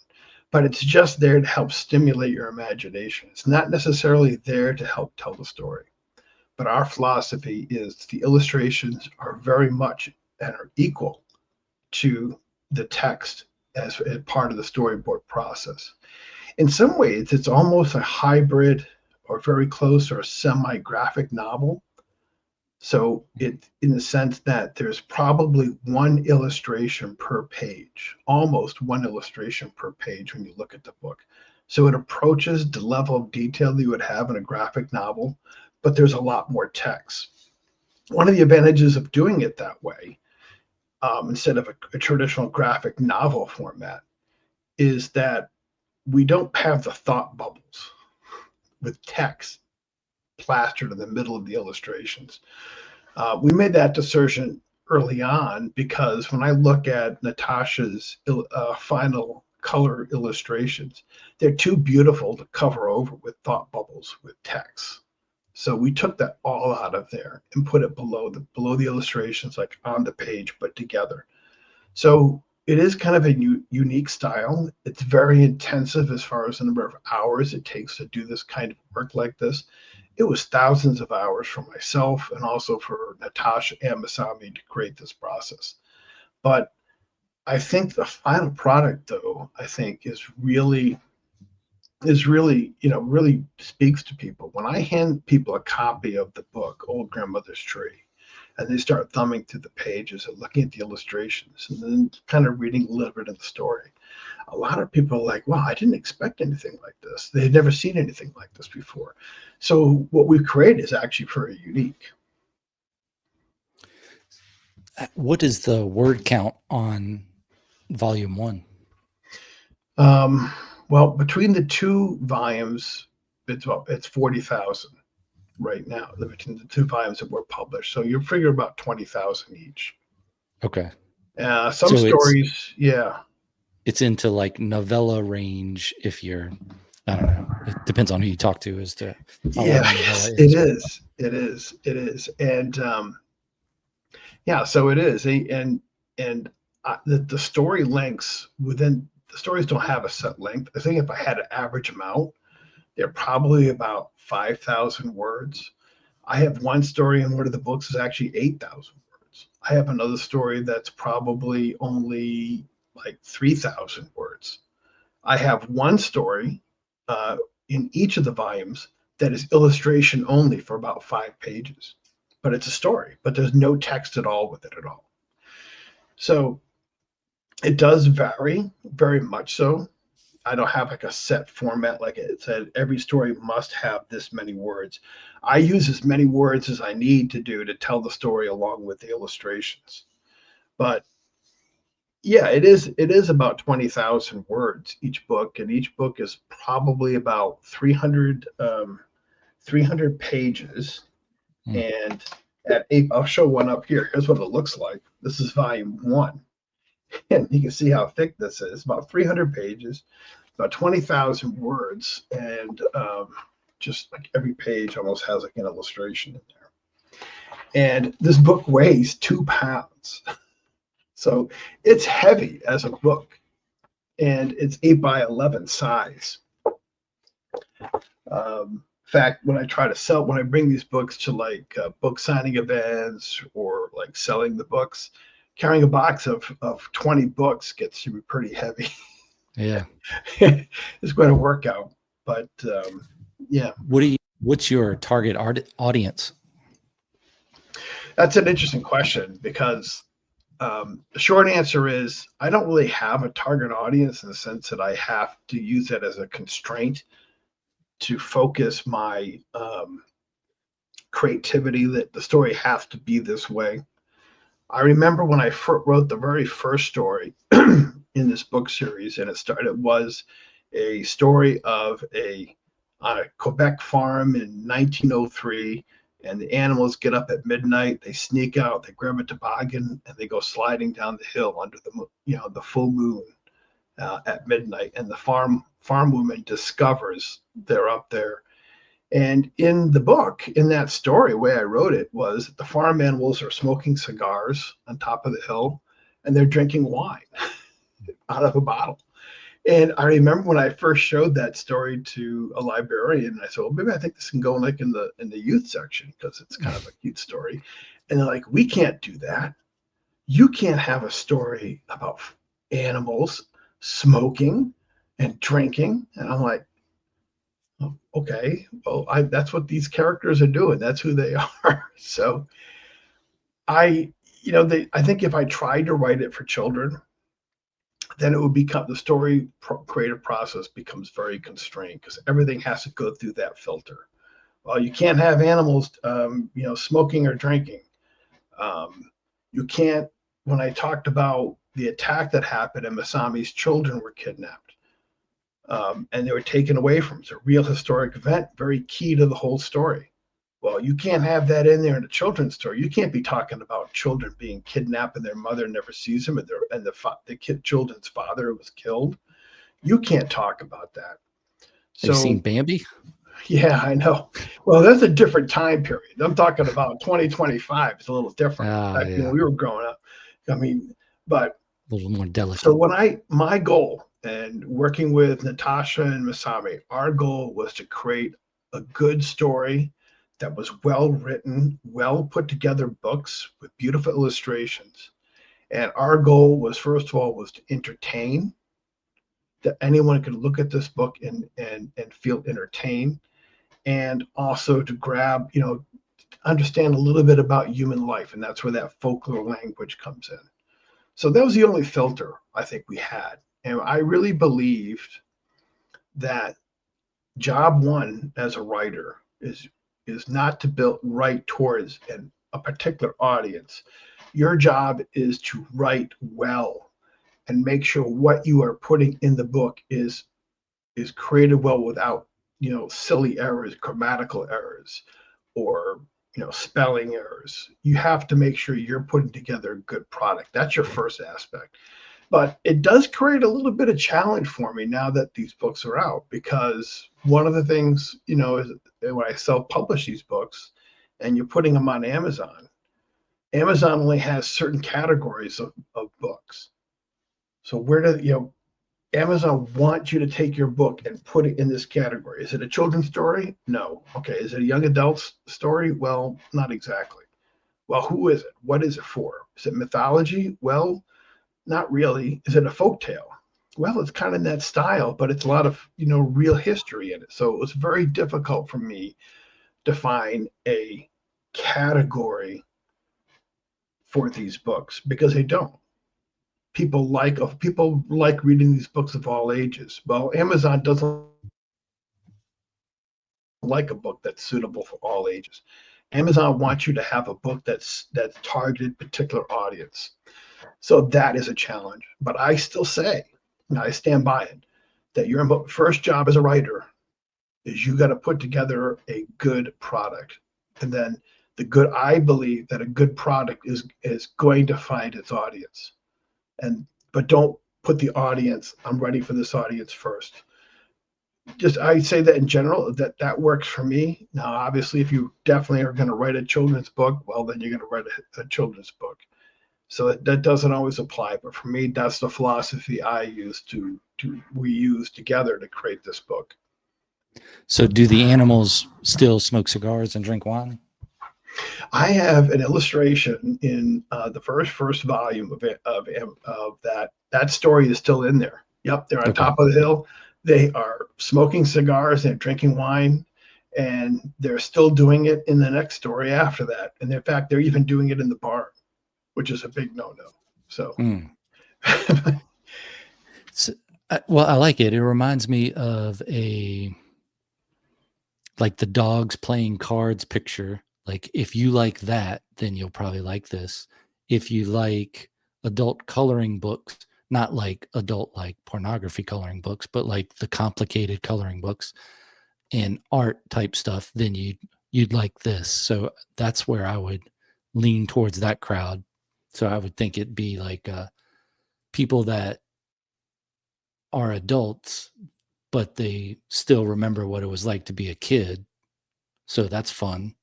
but it's just there to help stimulate your imagination. It's not necessarily there to help tell the story. But our philosophy is the illustrations are very much and are equal to the text as part of the storyboard process. In some ways, it's almost a hybrid or very close or a semi-graphic novel. So it, in the sense that there's probably one illustration per page, almost one illustration per page when you look at the book. So it approaches the level of detail that you would have in a graphic novel, but there's a lot more text. One of the advantages of doing it that way, instead of a traditional graphic novel format, is that we don't have the thought bubbles with text plastered in the middle of the illustrations. We made that decision early on because when I look at Natasha's final color illustrations, they're too beautiful to cover over with thought bubbles with text. So we took that all out of there and put it below the illustrations, like on the page, but together. So it is kind of a unique style. It's very intensive as far as the number of hours it takes to do this kind of work like this. It was thousands of hours for myself and also for Natasha and Masami to create this process. But I think the final product, though, I think really speaks to people. When I hand people a copy of the book, Old Grandmother's Tree, and they start thumbing through the pages and looking at the illustrations and then kind of reading a little bit of the story, a lot of people are like, wow, I didn't expect anything like this. They had never seen anything like this before. So what we've created is actually very unique. What is the word count on volume 1? Well, between the two volumes, it's 40,000 right now, between the two volumes that were published. So you figure about 20,000 each. Okay. Some So stories, yeah. It's into like novella range if you're, I don't know. It depends on who you talk to as to how long Yeah, a novella it is. is. It is. It is. And yeah, so it is. And the story lengths within the stories don't have a set length. I think if I had an average amount, they're probably about 5,000 words. I have one story in one of the books is actually 8,000 words. I have another story that's probably only like 3,000 words. I have one story uh, in each of the volumes that is illustration only for about 5 pages. But it's a story, but there's no text at all with it at all. So it does vary very much so. I don't have like a set format, like it said, every story must have this many words. I use as many words as I need to do to tell the story along with the illustrations. But yeah, it is about 20,000 words each book, and each book is probably about 300 pages. Mm. And at eight, I'll show one up here. Here's what it looks like. This is volume one. And you can see how thick this is, about 300 pages, about 20,000 words. And just like every page almost has like an illustration in there. And this book weighs 2 pounds. So it's heavy as a book. And it's 8 by 11 size. In fact, when I bring these books to like book signing events or like selling the books, carrying a box of 20 books gets to be pretty heavy. Yeah. It's going to work out. But yeah. What's your target audience? That's an interesting question because the short answer is I don't really have a target audience in the sense that I have to use that as a constraint to focus my creativity, that the story has to be this way. I remember when I wrote the very first story in this book series, and it was a story of on a Quebec farm in 1903, and the animals get up at midnight, they sneak out, they grab a toboggan, and they go sliding down the hill under the full moon at midnight, and the farm woman discovers they're up there. And in the book, in that story, the way I wrote it was the farm animals are smoking cigars on top of the hill, and they're drinking wine out of a bottle. And I remember when I first showed that story to a librarian, I said, "Well, maybe I think this can go like in the youth section because it's kind of a cute story." And they're like, "We can't do that. You can't have a story about animals smoking and drinking." And I'm like, oh, okay, well, that's what these characters are doing. That's who they are. So I think if I tried to write it for children, then it would become the story creative process becomes very constrained because everything has to go through that filter. Well, you can't have animals, smoking or drinking. You can't. When I talked about the attack that happened and Masami's children were kidnapped, and they were taken away from. It's a real historic event, very key to the whole story. Well, you can't have that in there in a children's story. You can't be talking about children being kidnapped and their mother never sees them, and the children's father was killed. You can't talk about that. Have you seen So, Bambi? yeah, I know. Well, that's a different time period. I'm talking about 2025. It's a little different. Back when Yeah. we were growing up. I mean, but A little more delicate. so my goal and working with Natasha and Masami, our goal was to create a good story that was well written, well put together books with beautiful illustrations. And our goal was, first of all, was to entertain, that anyone could look at this book and feel entertained, and also to grab, understand a little bit about human life. And that's where that folklore language comes in. So that was the only filter I think we had. And I really believed that job one as a writer is not to write towards a particular audience. Your job is to write well and make sure what you are putting in the book is created well without silly errors, grammatical errors, or spelling errors. You have to make sure you're putting together a good product. That's your first aspect. But it does create a little bit of challenge for me now that these books are out, because one of the things, is when I self-publish these books and you're putting them on Amazon only has certain categories of books. So where do Amazon wants you to take your book and put it in this category? Is it a children's story? No. Okay. Is it a young adult story? Well, not exactly. Well, who is it? What is it for? Is it mythology? Well, not really. Is it a folk tale? well, it's kind of in that style, but it's a lot of, real history in it. So it was very difficult for me to find a category for these books because they don't. People like reading these books of all ages. Well, Amazon doesn't like a book that's suitable for all ages. Amazon wants you to have a book that's targeted particular audience. So that is a challenge. But I still say, and I stand by it, that your first job as a writer is you got to put together a good product. And then I believe that a good product is going to find its audience. But don't put the audience, I'm ready for this audience first. Just I say that in general, that works for me. Now, obviously, if you definitely are going to write a children's book, well, then you're going to write a children's book. So that doesn't always apply, but for me, that's the philosophy we use together to create this book. So do the animals still smoke cigars and drink wine? I have an illustration in the first volume of that. That story is still in there. Yep, they're on Okay. top of the hill. They are smoking cigars and drinking wine, and they're still doing it in the next story after that. And in fact, they're even doing it in the barn, which is a big no-no. So, So, well, I like it. It reminds me of like the dogs playing cards picture. Like if you like that, then you'll probably like this. If you like adult coloring books, not like adult like pornography coloring books, but like the complicated coloring books and art type stuff, then you'd like this. So that's where I would lean towards that crowd. So I would think it'd be like people that are adults, but they still remember what it was like to be a kid. So that's fun.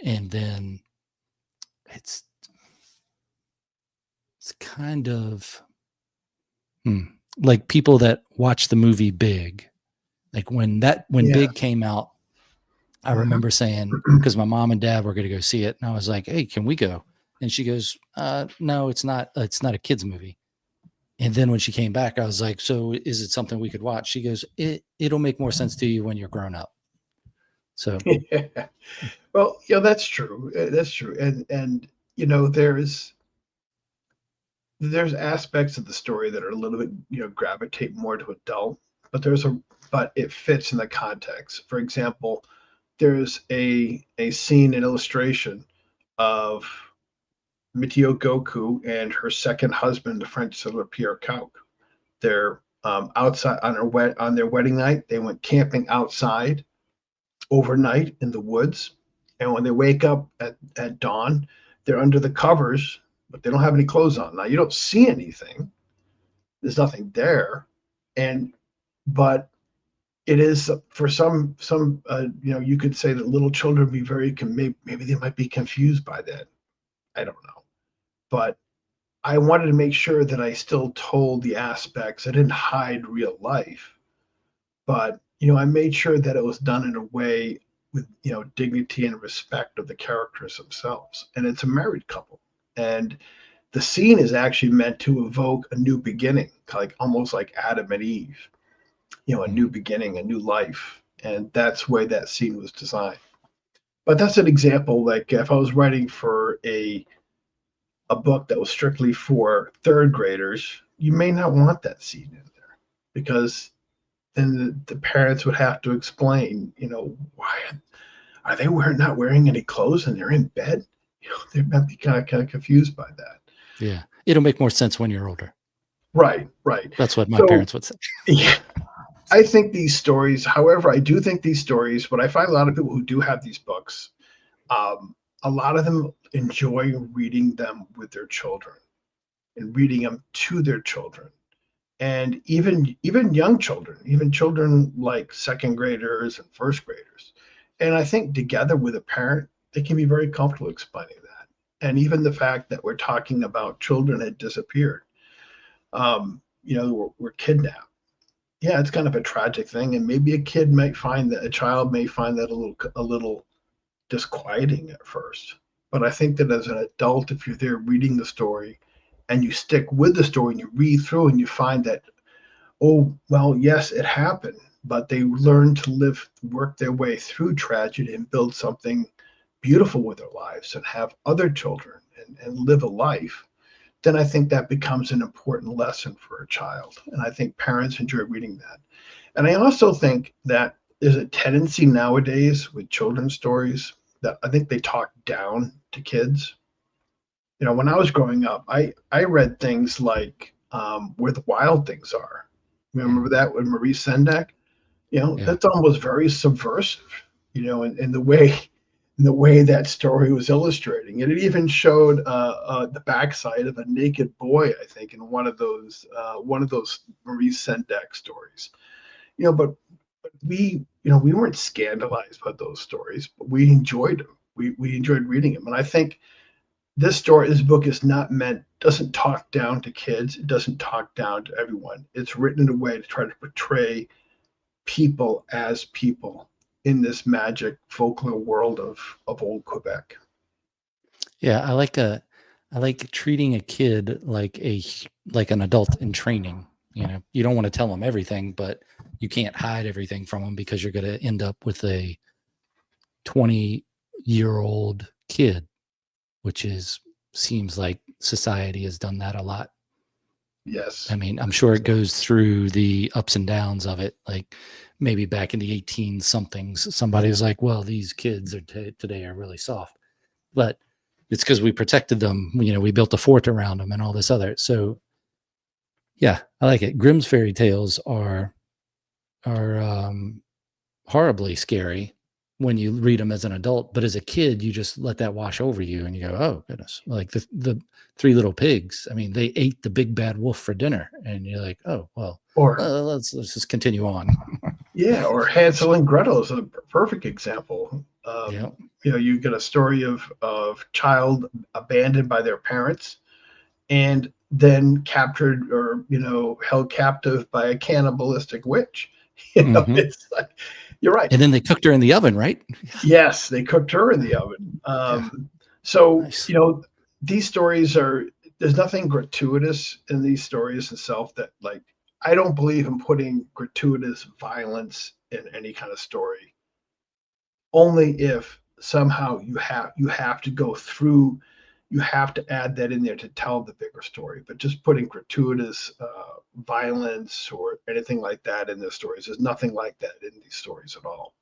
And then it's kind of like people that watch the movie Big. Like when yeah. Big came out, I remember saying, because my mom and dad were going to go see it, and I was like, "Hey, can we go?" And she goes, "No, it's not. It's not a kids movie." And then when she came back, I was like, "So is it something we could watch?" She goes, "It'll make more sense to you when you're grown up." So, Well, yeah, that's true. That's true. And there's aspects of the story that are a little bit, gravitate more to adult, but but it fits in the context. For example, there's a scene, an illustration of Mitio Goku and her second husband, the French settler Pierre Cauc. They're outside on their wedding night. They went camping outside overnight in the woods, and when they wake up at dawn, they're under the covers, but they don't have any clothes on. Now you don't see anything. There's nothing there, and but it is for some you could say that little children be maybe they might be confused by that. I don't know, but I wanted to make sure that I still told the aspects. I didn't hide real life, but I made sure that it was done in a way with dignity and respect of the characters themselves. And it's a married couple, and the scene is actually meant to evoke a new beginning, like almost like Adam and Eve, a new beginning, a new life, and that's the way that scene was designed. But that's an example. Like if I was writing for a book that was strictly for third graders, you may not want that scene in there because then the parents would have to explain, why are they not wearing any clothes and they're in bed? They might be kind of confused by that. yeah, it'll make more sense when you're older. Right. That's what my So, parents would say. yeah, I think these stories, however, I do think these stories, but I find a lot of people who do have these books, a lot of them enjoy reading them with their children and reading them to their children. And even young children, even children like second graders and first graders. And I think together with a parent, they can be very comfortable explaining that. And even the fact that we're talking about children had disappeared, were kidnapped. Yeah, it's kind of a tragic thing, and maybe a child may find that a little disquieting at first. But I think that as an adult, if you're there reading the story and you stick with the story and you read through and you find that Oh, well, yes, it happened, but they learned to work their way through tragedy and build something beautiful with their lives and have other children and live a life, then I think that becomes an important lesson for a child. And I think parents enjoy reading that. And I also think that there's a tendency nowadays with children's stories that I think they talk down to kids. When I was growing up, I read things like Where the Wild Things Are. Remember Mm, that with Marie Sendak? yeah. That's almost very subversive, in the way that story was illustrating. And it even showed the backside of a naked boy, I think, in one of those Marie Sendak stories. But we weren't scandalized by those stories, but we enjoyed them. We enjoyed reading them. And I think this book is not meant, doesn't talk down to kids. It doesn't talk down to everyone. It's written in a way to try to portray people as people in this magic folklore world of old Quebec. Yeah, I like treating a kid like an adult in training. You don't want to tell them everything, but you can't hide everything from them because you're going to end up with a 20-year-old kid, which is seems like society has done that a lot. I Yes. mean, I'm sure it goes through the ups and downs of it. Like maybe back in the 18 somethings, somebody was like, well, these kids today are really soft, but it's because we protected them. We built a fort around them and all this other. So yeah, I like it. Grimm's fairy tales are horribly scary when you read them as an adult, but as a kid, you just let that wash over you and you go, oh goodness, like the Three Little Pigs. I mean, they ate the big bad wolf for dinner, and you're like, oh well, Or let's just continue on. yeah, or Hansel and Gretel is a perfect example. Yeah. You get a story of child abandoned by their parents and then captured or held captive by a cannibalistic witch. Hmm. It's like, you're right. And then they cooked her in the oven, right? Yes, they cooked her in the oven. Yeah. So Nice. these stories are. There's nothing gratuitous in these stories itself. That, like, I don't believe in putting gratuitous violence in any kind of story. Only if somehow you have to go through, you have to add that in there to tell the bigger story. But just putting gratuitous violence or anything like that in the stories, there's nothing like that in these stories at all.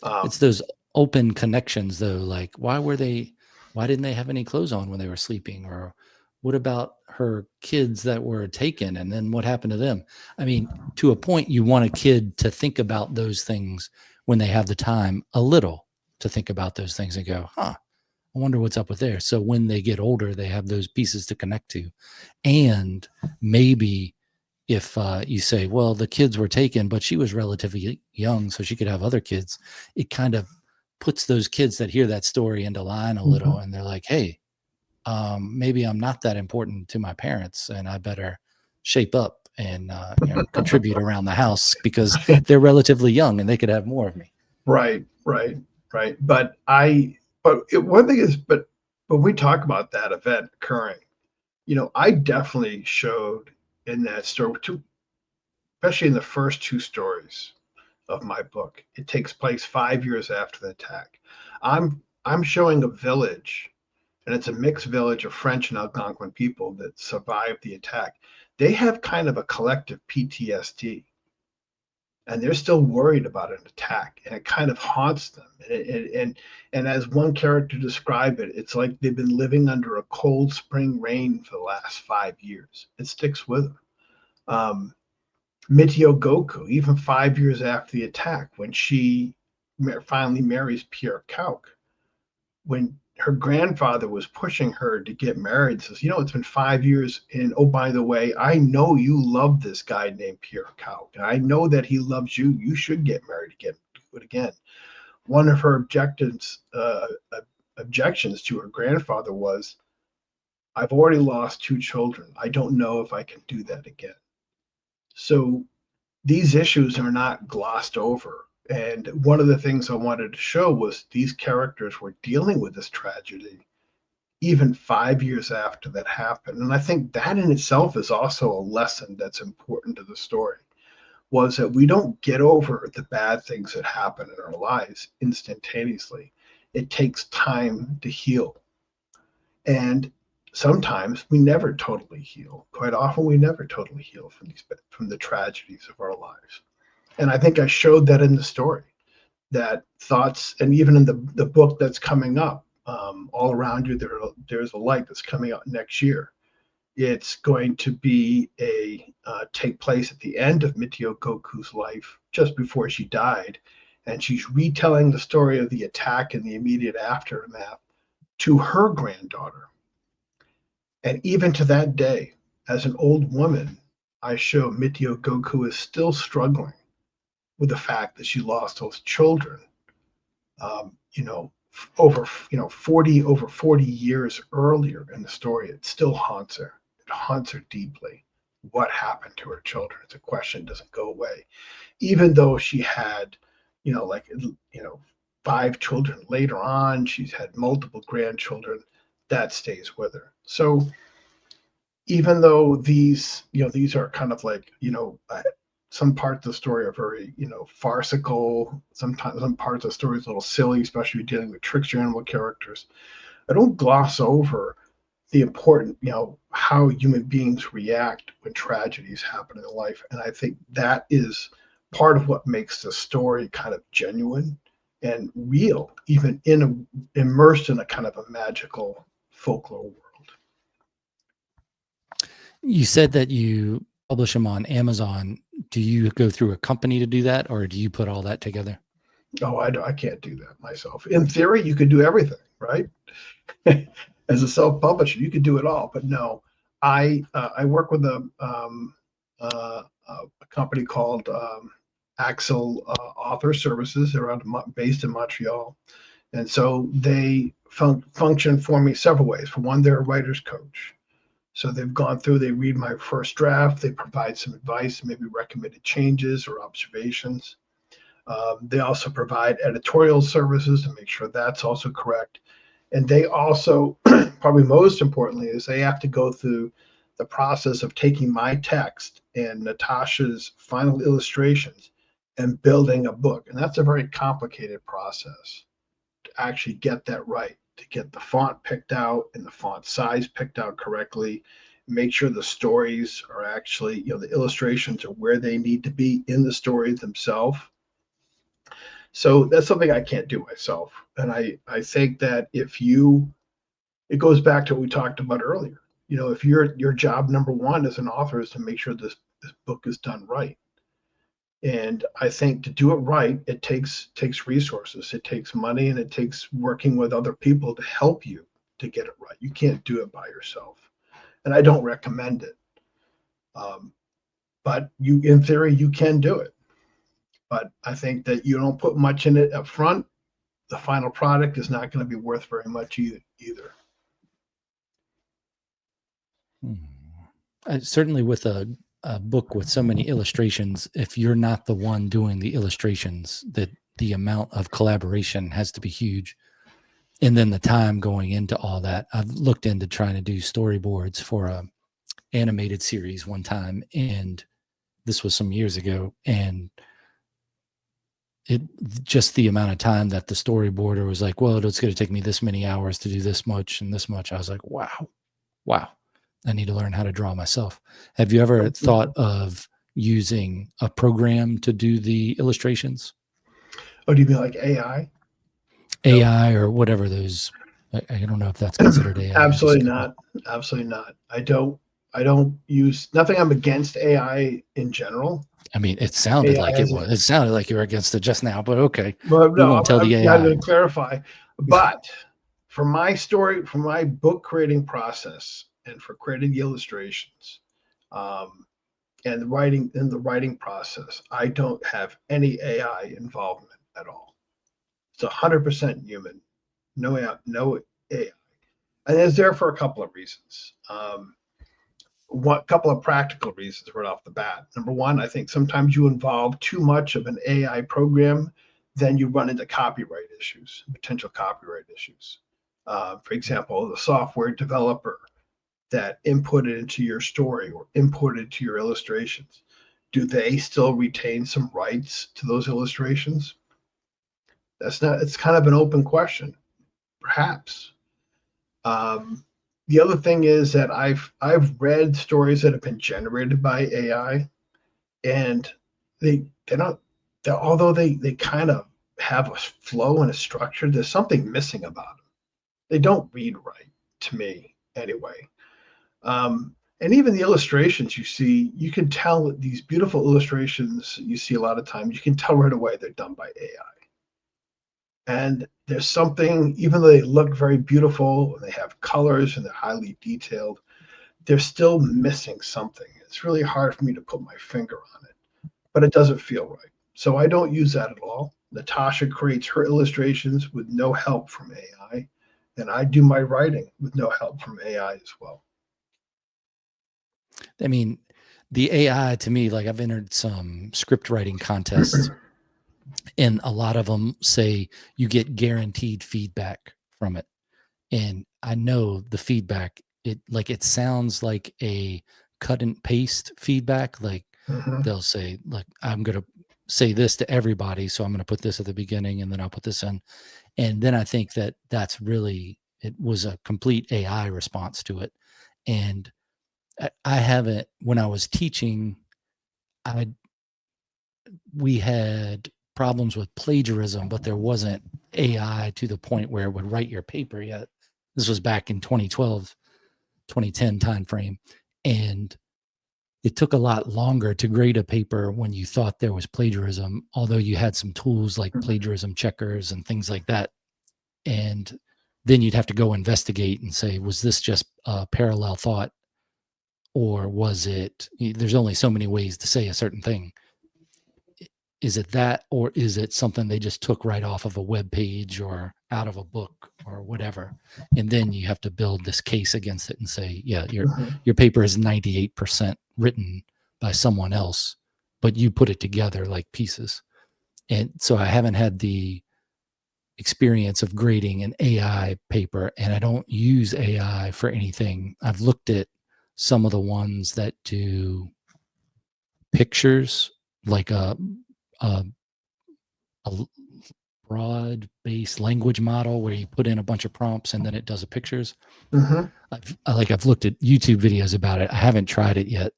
It's Um, those open connections though, like why didn't they have any clothes on when they were sleeping? Or what about her kids that were taken and then what happened to them? I mean, to a point you want a kid to think about those things when they have the time a little to think about those things and go, huh, I wonder what's up with there. So when they get older, they have those pieces to connect to. And maybe if you say, well, the kids were taken, but she was relatively young, so she could have other kids, it kind of puts those kids that hear that story into line a little. mhm. And they're like, hey, maybe I'm not that important to my parents and I better shape up and contribute around the house because they're relatively young and they could have more of me. Right, right, right. One thing is, but when we talk about that event occurring, I definitely showed in that story, too, especially in the first two stories of my book. It takes place 5 years after the attack. I'm showing a village, and it's a mixed village of French and Algonquin people that survived the attack. They have kind of a collective PTSD, and they're still worried about an attack, and it kind of haunts them. And as one character described it, it's like they've been living under a cold spring rain for the last 5 years. It sticks with them. Um, Mitio Goku, even 5 years after the attack, when she finally marries Pierre Kauk, when her grandfather was pushing her to get married, says, it's been 5 years. And oh, by the way, I know you love this guy named Pierre Kauk. And I know that he loves you. You should get married again. Do it again. One of her objections to her grandfather was, I've already lost two children. I don't know if I can do that again. So these issues are not glossed over. And one of the things I wanted to show was these characters were dealing with this tragedy even 5 years after that happened. And I think that in itself is also a lesson that's important to the story, was that we don't get over the bad things that happen in our lives instantaneously. It takes time to heal. And sometimes we never totally heal. Quite often we never totally heal from the tragedies of our lives. And I think I showed that in the story, that thoughts, and even in the book that's coming up, all around you, there's a light that's coming out next year. It's going to be take place at the end of Mitio Goku's life, just before she died, and she's retelling the story of the attack and the immediate aftermath to her granddaughter. And even to that day, as an old woman, I show Mitio Goku is still struggling with the fact that she lost those children. You know, over 40 years earlier in the story, it still haunts her. It haunts her deeply. What happened to her children? It's a question that doesn't go away, even though she had, like 5 children later on. She's had multiple grandchildren. That stays with her. So even though these are kind of like, some parts of the story are very, farcical. Sometimes some parts of the story is a little silly, especially dealing with trickster animal characters. I don't gloss over the important, how human beings react when tragedies happen in their life. And I think that is part of what makes the story kind of genuine and real, even immersed in a kind of a magical folklore world. You said that you publish them on Amazon. Do you go through a company to do that, or do you put all that together? Oh, I can't do that myself. In theory, you could do everything, right? As a self-publisher, you could do it all. But no, I work with a company called Axel Author Services. They're based in Montreal, and so they function for me several ways. For one, they're a writer's coach. So they've gone through, they read my first draft, they provide some advice, maybe recommended changes or observations. They also provide editorial services to make sure that's also correct. And they also, probably most importantly, is they have to go through the process of taking my text and Natasha's final illustrations and building a book. And that's a very complicated process to actually get that right, to get the font picked out and the font size picked out correctly, make sure the stories are actually, the illustrations are where they need to be in the stories themselves. So that's something I can't do myself. And I think that it goes back to what we talked about earlier. If your job number one as an author is to make sure this book is done right. And I think to do it right, it takes resources, it takes money, and it takes working with other people to help you to get it right. You can't do it by yourself, and I don't recommend it. But in theory, you can do it. But I think that you don't put much in it up front, the final product is not going to be worth very much either. Certainly with a book with so many illustrations, if you're not the one doing the illustrations, that the amount of collaboration has to be huge. And then the time going into all that. I've looked into trying to do storyboards for a animated series one time, and this was some years ago, and it just the amount of time that the storyboarder was like, well, it's going to take me this many hours to do this much and this much. I was like, wow, I need to learn how to draw myself. Have you ever thought of using a program to do the illustrations? Oh, do you mean like AI? AI or whatever those, I don't know if that's considered AI. Absolutely not. Absolutely not. I don't use, nothing. I'm against AI in general. I mean, it sounded like it was. It sounded like you were against it just now, but okay. But We won't tell the AI. I'm going to clarify. But for my story, for my book creating process, and for creating the illustrations, and the writing process, I don't have any AI involvement at all. It's 100% human, no AI, and it's there for a couple of reasons. One couple of practical reasons right off the bat. Number one, I think sometimes you involve too much of an AI program, then you run into potential copyright issues. For example, the software developer that inputted into your story or imported to your illustrations, do they still retain some rights to those illustrations? That's not, it's kind of an open question, perhaps. Um, the other thing is that I've read stories that have been generated by AI, and they're not, although they kind of have a flow and a structure, there's something missing about them. They don't read right to me anyway. And even the illustrations you see, you can tell that these beautiful illustrations you see a lot of times, you can tell right away they're done by AI. And there's something, even though they look very beautiful, and they have colors and they're highly detailed, they're still missing something. It's really hard for me to put my finger on it, but it doesn't feel right. So I don't use that at all. Natasha creates her illustrations with no help from AI, and I do my writing with no help from AI as well. I mean, the AI to me, like I've entered some script writing contests, and a lot of them say you get guaranteed feedback from it. And I know the feedback, it sounds like a cut and paste feedback. Like Mhm. they'll say, like, I'm gonna say this to everybody, so I'm gonna put this at the beginning and then I'll put this in. And then I think that that's really, it was a complete AI response to it. And I haven't, when I was teaching, I we had problems with plagiarism, but there wasn't AI to the point where it would write your paper yet. This was back in 2012, 2010 timeframe. And it took a lot longer to grade a paper when you thought there was plagiarism, although you had some tools like plagiarism checkers and things like that. And then you'd have to go investigate and say, was this just a parallel thought? Or was it, there's only so many ways to say a certain thing. Is it that, or is it something they just took right off of a web page or out of a book or whatever? And then you have to build this case against it and say, yeah, Mhm. your paper is 98% written by someone else, but you put it together like pieces. And so I haven't had the experience of grading an AI paper, and I don't use AI for anything. I've looked at some of the ones that do pictures, like a a broad-based language model where you put in a bunch of prompts and then it does the pictures. Mhm. I've looked at YouTube videos about it. I haven't tried it yet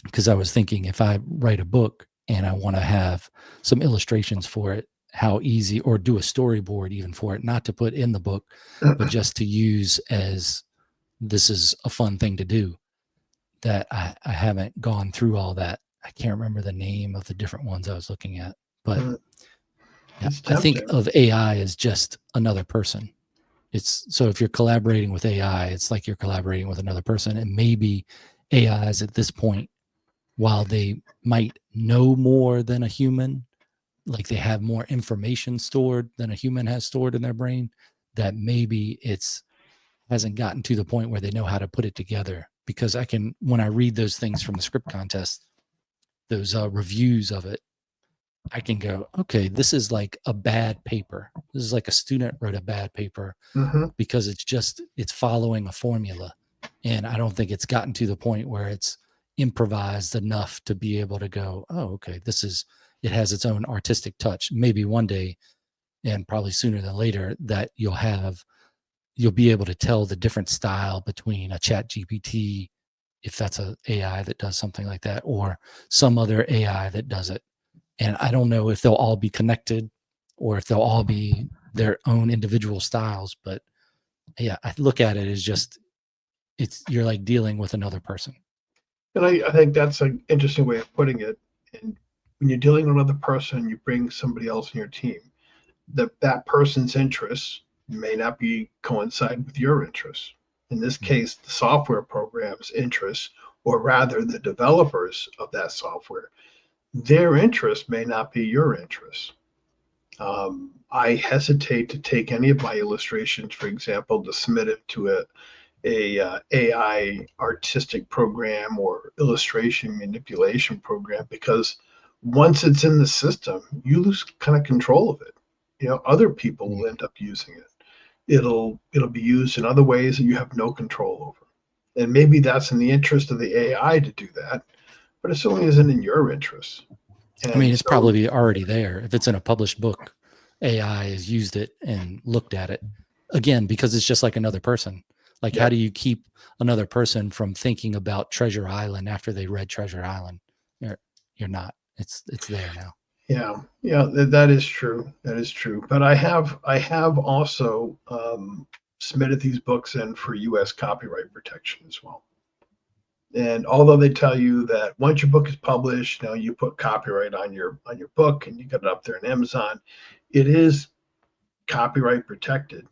because I was thinking if I write a book and I want to have some illustrations for it, how easy, or do a storyboard even for it, not to put in the book, but just to use as this is a fun thing to do. That I haven't gone through all that. I can't remember the name of the different ones I was looking at, but Mhm. yeah, It's I think tempting. of AI as just another person. It's so if you're collaborating with AI, it's like you're collaborating with another person. And maybe AIs at this point, while they might know more than a human, like they have more information stored than a human has stored in their brain, that maybe it's hasn't gotten to the point where they know how to put it together. Because I can, when I read those things from the script contest, those reviews of it, I can go, okay, this is like a bad paper. This is like a student wrote a bad paper Mhm. because it's following a formula. And I don't think it's gotten to the point where it's improvised enough to be able to go, oh, okay, it has its own artistic touch. Maybe one day, and probably sooner than later, that you'll be able to tell the different style between a chat GPT, if that's a AI that does something like that, or some other AI that does it. And I don't know if they'll all be connected or if they'll all be their own individual styles. But yeah, I look at it as just, you're like dealing with another person. And I think that's an interesting way of putting it. And when you're dealing with another person, you bring somebody else in your team. That person's interests may not be coincide with your interests. In this Mm. case, the software program's interests, or rather the developers of that software, their interests may not be your interests. I hesitate to take any of my illustrations, for example, to submit it to a AI artistic program or illustration manipulation program, because once it's in the system, you lose kind of control of it. Other people will Mm. end up using it. it'll be used in other ways that you have no control over. And maybe that's in the interest of the AI to do that, but it certainly isn't in your interest. I mean, And it's so, probably already there. If it's in a published book, AI has used it and looked at it again because it's just like another person. Like, yeah, how do you keep another person from thinking about Treasure Island after they read Treasure Island? You're, you're not. It's there now. yeah, that is true. That is true. But I have also submitted these books in for U.S. copyright protection as well. And although they tell you that once your book is published, you put copyright on your book and you get it up there in Amazon, it is copyright protected.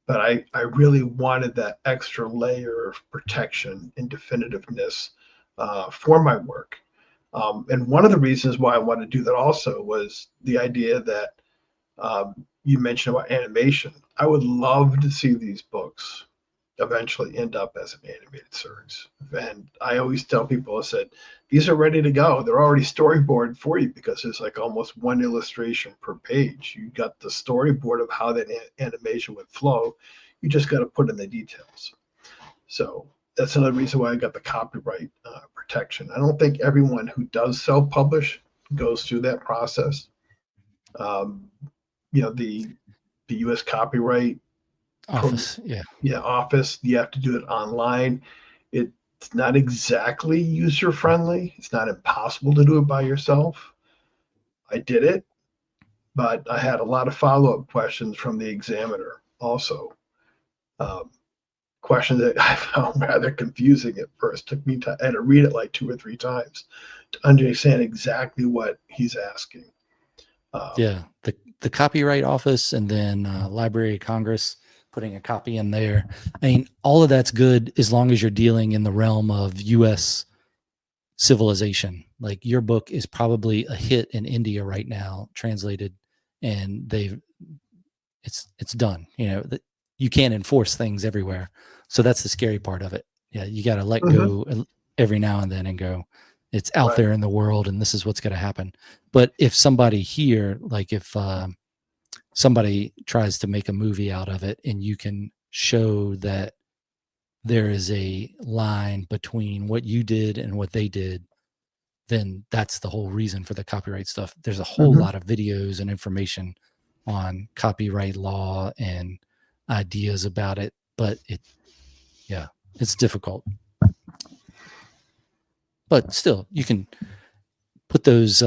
But I really wanted that extra layer of protection and definitiveness for my work. And one of the reasons why I wanted to do that also was the idea that you mentioned about animation. I would love to see these books eventually end up as an animated series. And I always tell people, I said, these are ready to go. They're already storyboarded for you because there's like almost one illustration per page. You got the storyboard of how that animation would flow. You just got to put in the details. So that's another reason why I got the copyright protection. I don't think everyone who does self-publish goes through that process. Um, the U.S. copyright Office, yeah. office, you have to do it online. It's not exactly user friendly. It's not impossible to do it by yourself. I did it, but I had a lot of follow-up questions from the examiner also. Um, Questions that I found rather confusing at first. Took me I had to read it like 2 or 3 times to understand exactly what he's asking. Yeah, the Copyright Office and then Library of Congress putting a copy in there. I mean, all of that's good as long as you're dealing in the realm of U.S. civilization. Like your book is probably a hit in India right now, translated, and it's done. You know that you can't enforce things everywhere, so that's the scary part of it. Yeah, you got to let Mhm. go every now and then and go. It's out Right. there in the world, and this is what's going to happen. But if somebody here, like if somebody tries to make a movie out of it, and you can show that there is a line between what you did and what they did, then that's the whole reason for the copyright stuff. There's a whole Mhm. lot of videos and information on copyright law and ideas about it, but yeah, it's difficult. But still, you can put those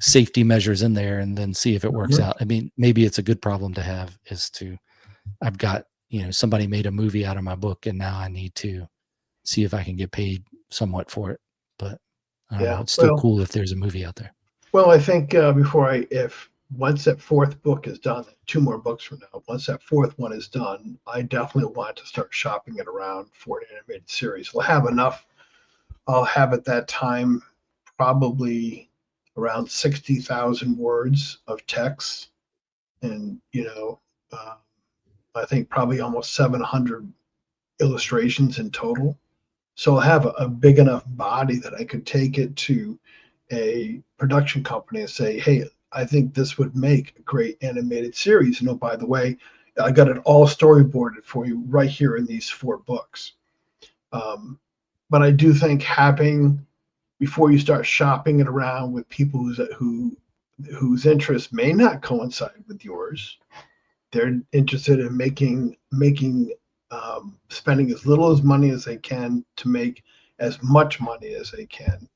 safety measures in there and then see if it works Mhm. out. I mean, maybe it's a good problem to have is to, I've got, somebody made a movie out of my book and now I need to see if I can get paid somewhat for it. But I don't know. Yeah. It's still Well, cool if there's a movie out there. I think if once that fourth book is done, 2 more books from now, once that fourth one is done, I definitely want to start shopping it around for an animated series. We'll have enough. I'll have at that time probably around 60,000 words of text, and uh, I think probably almost 700 illustrations in total. So I'll have a big enough body that I could take it to a production company and say, hey, I think this would make a great animated series. And oh, by the way, I got it all storyboarded for you right here in these 4 books. Um, but I do think having, before you start shopping it around with people whose interests may not coincide with yours, they're interested in making spending as little as money as they can to make as much money as they can,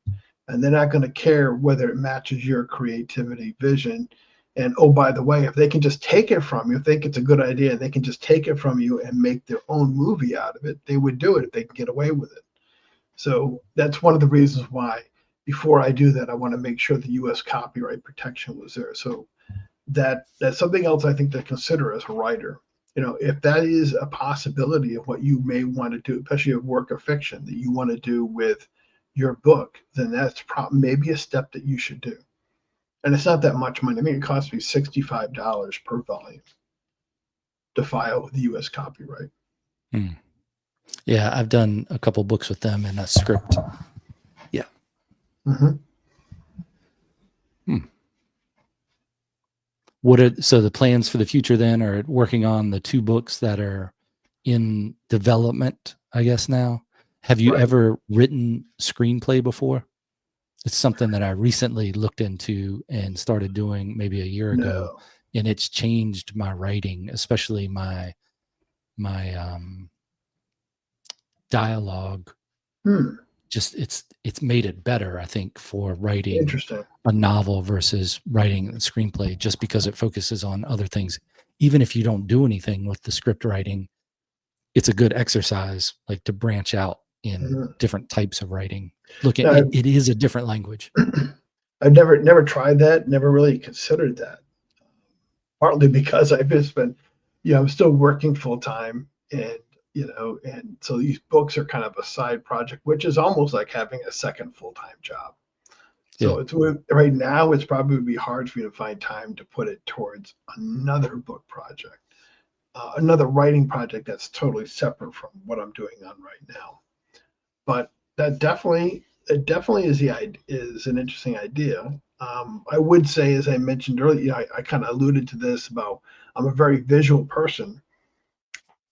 and they're not going to care whether it matches your creativity vision. And oh, by the way, if they can just take it from you, if they think it's a good idea and they can just take it from you and make their own movie out of it, they would do it if they can get away with it. So that's one of the reasons why before I do that, I want to make sure the US copyright protection was there. So that's something else I think to consider as a writer. If that is a possibility of what you may want to do, especially a work of fiction that you want to do with your book, then that's maybe a step that you should do. And it's not that much money. I mean, it costs me $65 per volume to file with the U.S. copyright. Hmm. Yeah, I've done a couple books with them in a script. Yeah. Mm-hmm. Hmm. So the plans for the future then are working on the 2 books that are in development, I guess now. Have you Right. ever written screenplay before? It's something that I recently looked into and started doing maybe a year ago, No. and it's changed my writing, especially my dialogue. Hmm. Just it's made it better, I think, for writing Interesting. a novel versus writing a screenplay, just because it focuses on other things. Even if you don't do anything with the script writing, it's a good exercise, like to branch out in Mhm. different types of writing. Look, No, it is a different language. I've never tried that. Never really considered that. Partly because I've just been, I'm still working full time, and and so these books are kind of a side project, which is almost like having a second full time job. Yeah. So right now it's probably be hard for me to find time to put it towards another book project, another writing project that's totally separate from what I'm doing on right now. But that definitely it definitely is an interesting idea. I would say, as I mentioned earlier, I kind of alluded to this about I'm a very visual person.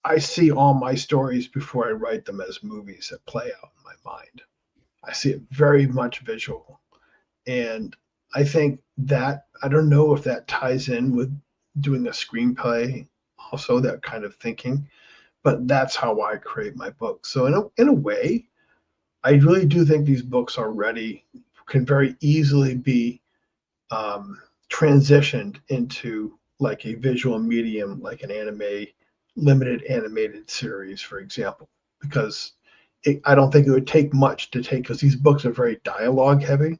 I see all my stories before I write them as movies that play out in my mind. I see it very much visual. And I think that I don't know if that ties in with doing a screenplay, also that kind of thinking, but that's how I create my books. So in a way, I really do think these books are ready, can very easily be transitioned into like a visual medium, like an limited animated series, for example, because I don't think it would take much to take, because these books are very dialogue heavy,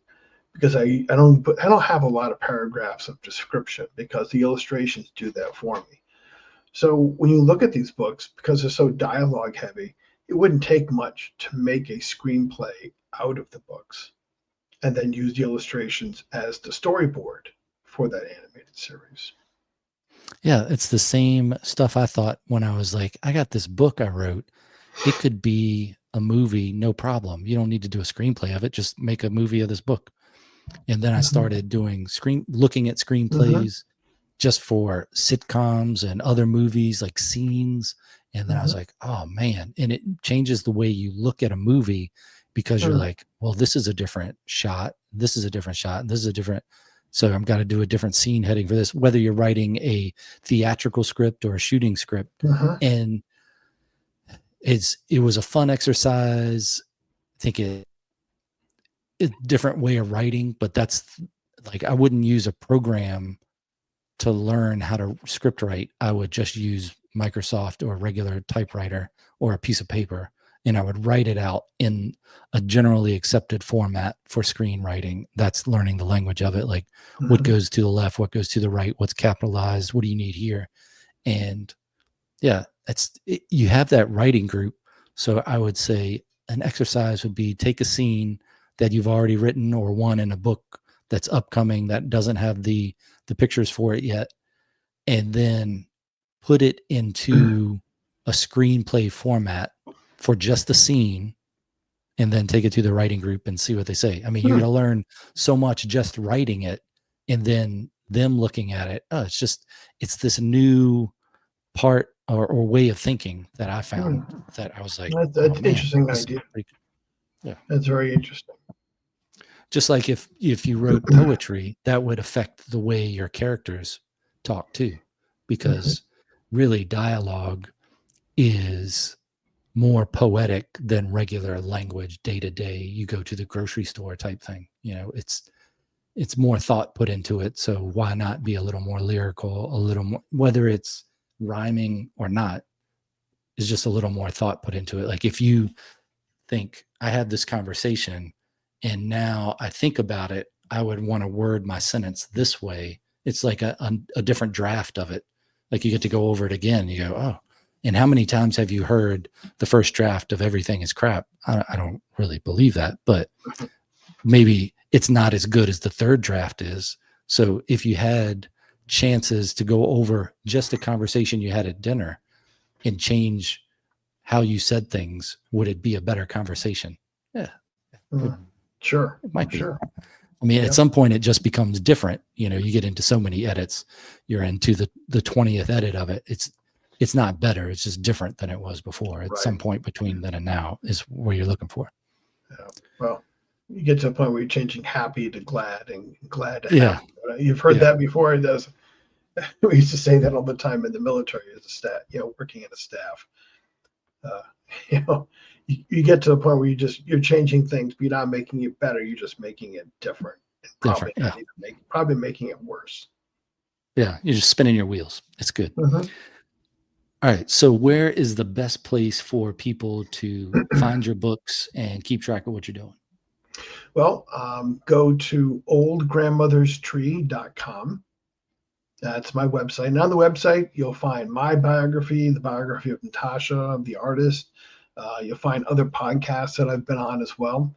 because I don't have a lot of paragraphs of description because the illustrations do that for me. So when you look at these books, because they're so dialogue heavy, it wouldn't take much to make a screenplay out of the books and then use the illustrations as the storyboard for that animated series. Yeah, it's the same stuff I thought when I was like, I got this book I wrote. It could be a movie, no problem. You don't need to do a screenplay of it. Just make a movie of this book. And then I Mm-hmm. started looking at Mm-hmm. screenplays just for sitcoms and other movies, like scenes. And then I was Mm-hmm. like, oh man. And it changes the way you look at a movie, because you're Mm-hmm. like, well, this is a different shot. This is a different shot. And this is a different. So I'm got to do a different scene heading for this, whether you're writing a theatrical script or a shooting script. Mm-hmm. And it was a fun exercise. I think it's a different way of writing, but that's like, I wouldn't use a program to learn how to script write. I would just use Microsoft or a regular typewriter or a piece of paper, and I would write it out in a generally accepted format for screenwriting. That's learning the language of it, like what Mm-hmm. goes to the left, what goes to the right, what's capitalized, what do you need here. And yeah, you have that writing group. So I would say an exercise would be take a scene that you've already written or one in a book that's upcoming that doesn't have the pictures for it yet, and then put it into a screenplay format for just the scene, and then take it to the writing group and see what they say. I mean, you're going to learn so much just writing it, and then them looking at it. Oh, it's this new part or way of thinking that I found, Mm-hmm. that I was like, oh That's an man, interesting this is idea. pretty good. Yeah. That's very interesting. Just like if you wrote poetry, that would affect the way your characters talk too, Mm-hmm. because really dialogue is more poetic than regular language day to day. You go to the grocery store type thing, it's more thought put into it. So why not be a little more lyrical, a little more, whether it's rhyming or not, is just a little more thought put into it. Like if you think I had this conversation and now I think about it, I would want to word my sentence this way. It's like a different draft of it. Like you get to go over it again. You go, oh, and how many times have you heard the first draft of everything is crap? I don't really believe that, but maybe it's not as good as the third draft is. So if you had chances to go over just a conversation you had at dinner and change how you said things, would it be a better conversation? Yeah, it, Mm-hmm. Sure. it might be. Sure. I mean, Yeah. at some point it just becomes different. You know, you get into so many edits, you're into the 20th edit of it. It's not better. It's just different than it was before. At some point between then and now is where you're looking for. Yeah. Well, you get to a point where you're changing happy to glad and glad to Yeah. happy. You've heard Yeah. that before. We used to say that all the time in the military as a staff, working in a staff. You know, you get to a point where you're changing things, but you're not making it better. You're just making it different, and probably Different. not even probably making it worse. Yeah. You're just spinning your wheels. It's good. Mhm. All right. So where is the best place for people to find your books and keep track of what you're doing? Well, go to oldgrandmotherstree.com. That's my website. And on the website, you'll find my biography, the biography of Natasha, the artist. You'll find other podcasts that I've been on as well.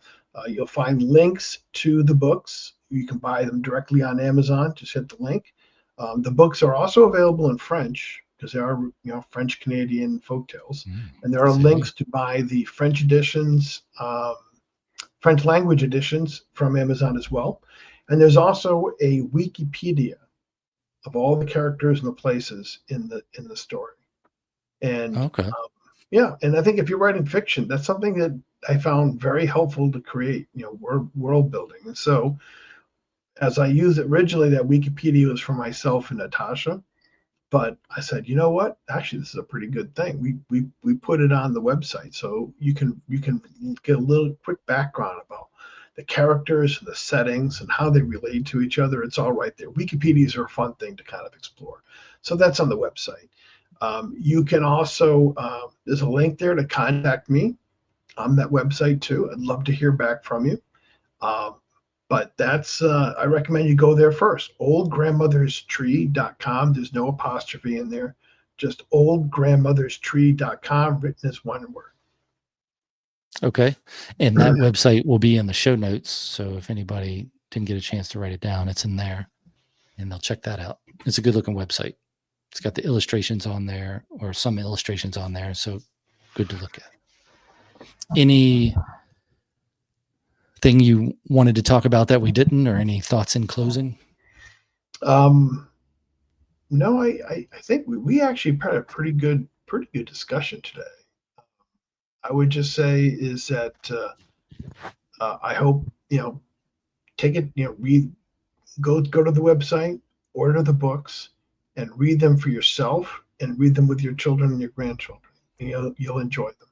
You'll find links to the books. You can buy them directly on Amazon. Just hit the link. The books are also available in French because they are, French Canadian folktales, and there are links to buy the French editions, French language editions from Amazon as well. And there's also a Wikipedia of all the characters and the places in the story. And Okay. yeah, and I think if you're writing fiction, that's something that I found very helpful to create, world building. And so as I used it originally, that Wikipedia was for myself and Natasha. But I said, you know what? Actually, this is a pretty good thing. We put it on the website, so you can get a little quick background about the characters and the settings and how they relate to each other. It's all right there. Wikipedias are a fun thing to kind of explore. So that's on the website. You can also, there's a link there to contact me on that website too. I'd love to hear back from you. But that's, I recommend you go there first. Oldgrandmotherstree.com. There's no apostrophe in there. Just oldgrandmotherstree.com, written as one word. Okay. And that website will be in the show notes. So if anybody didn't get a chance to write it down, it's in there and they'll check that out. It's a good looking website. It's got the illustrations on there, or some illustrations on there. So good to look at. Any thing you wanted to talk about that we didn't, or any thoughts in closing? No, I think we actually had a pretty good discussion today. I would just say is that I hope take it, read, go to the website, order the books, and read them for yourself, and read them with your children and your grandchildren. You'll enjoy them.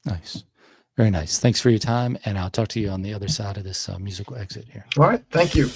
Nice. Very nice. Thanks for your time, and I'll talk to you on the other side of this musical exit here. All right. Thank you.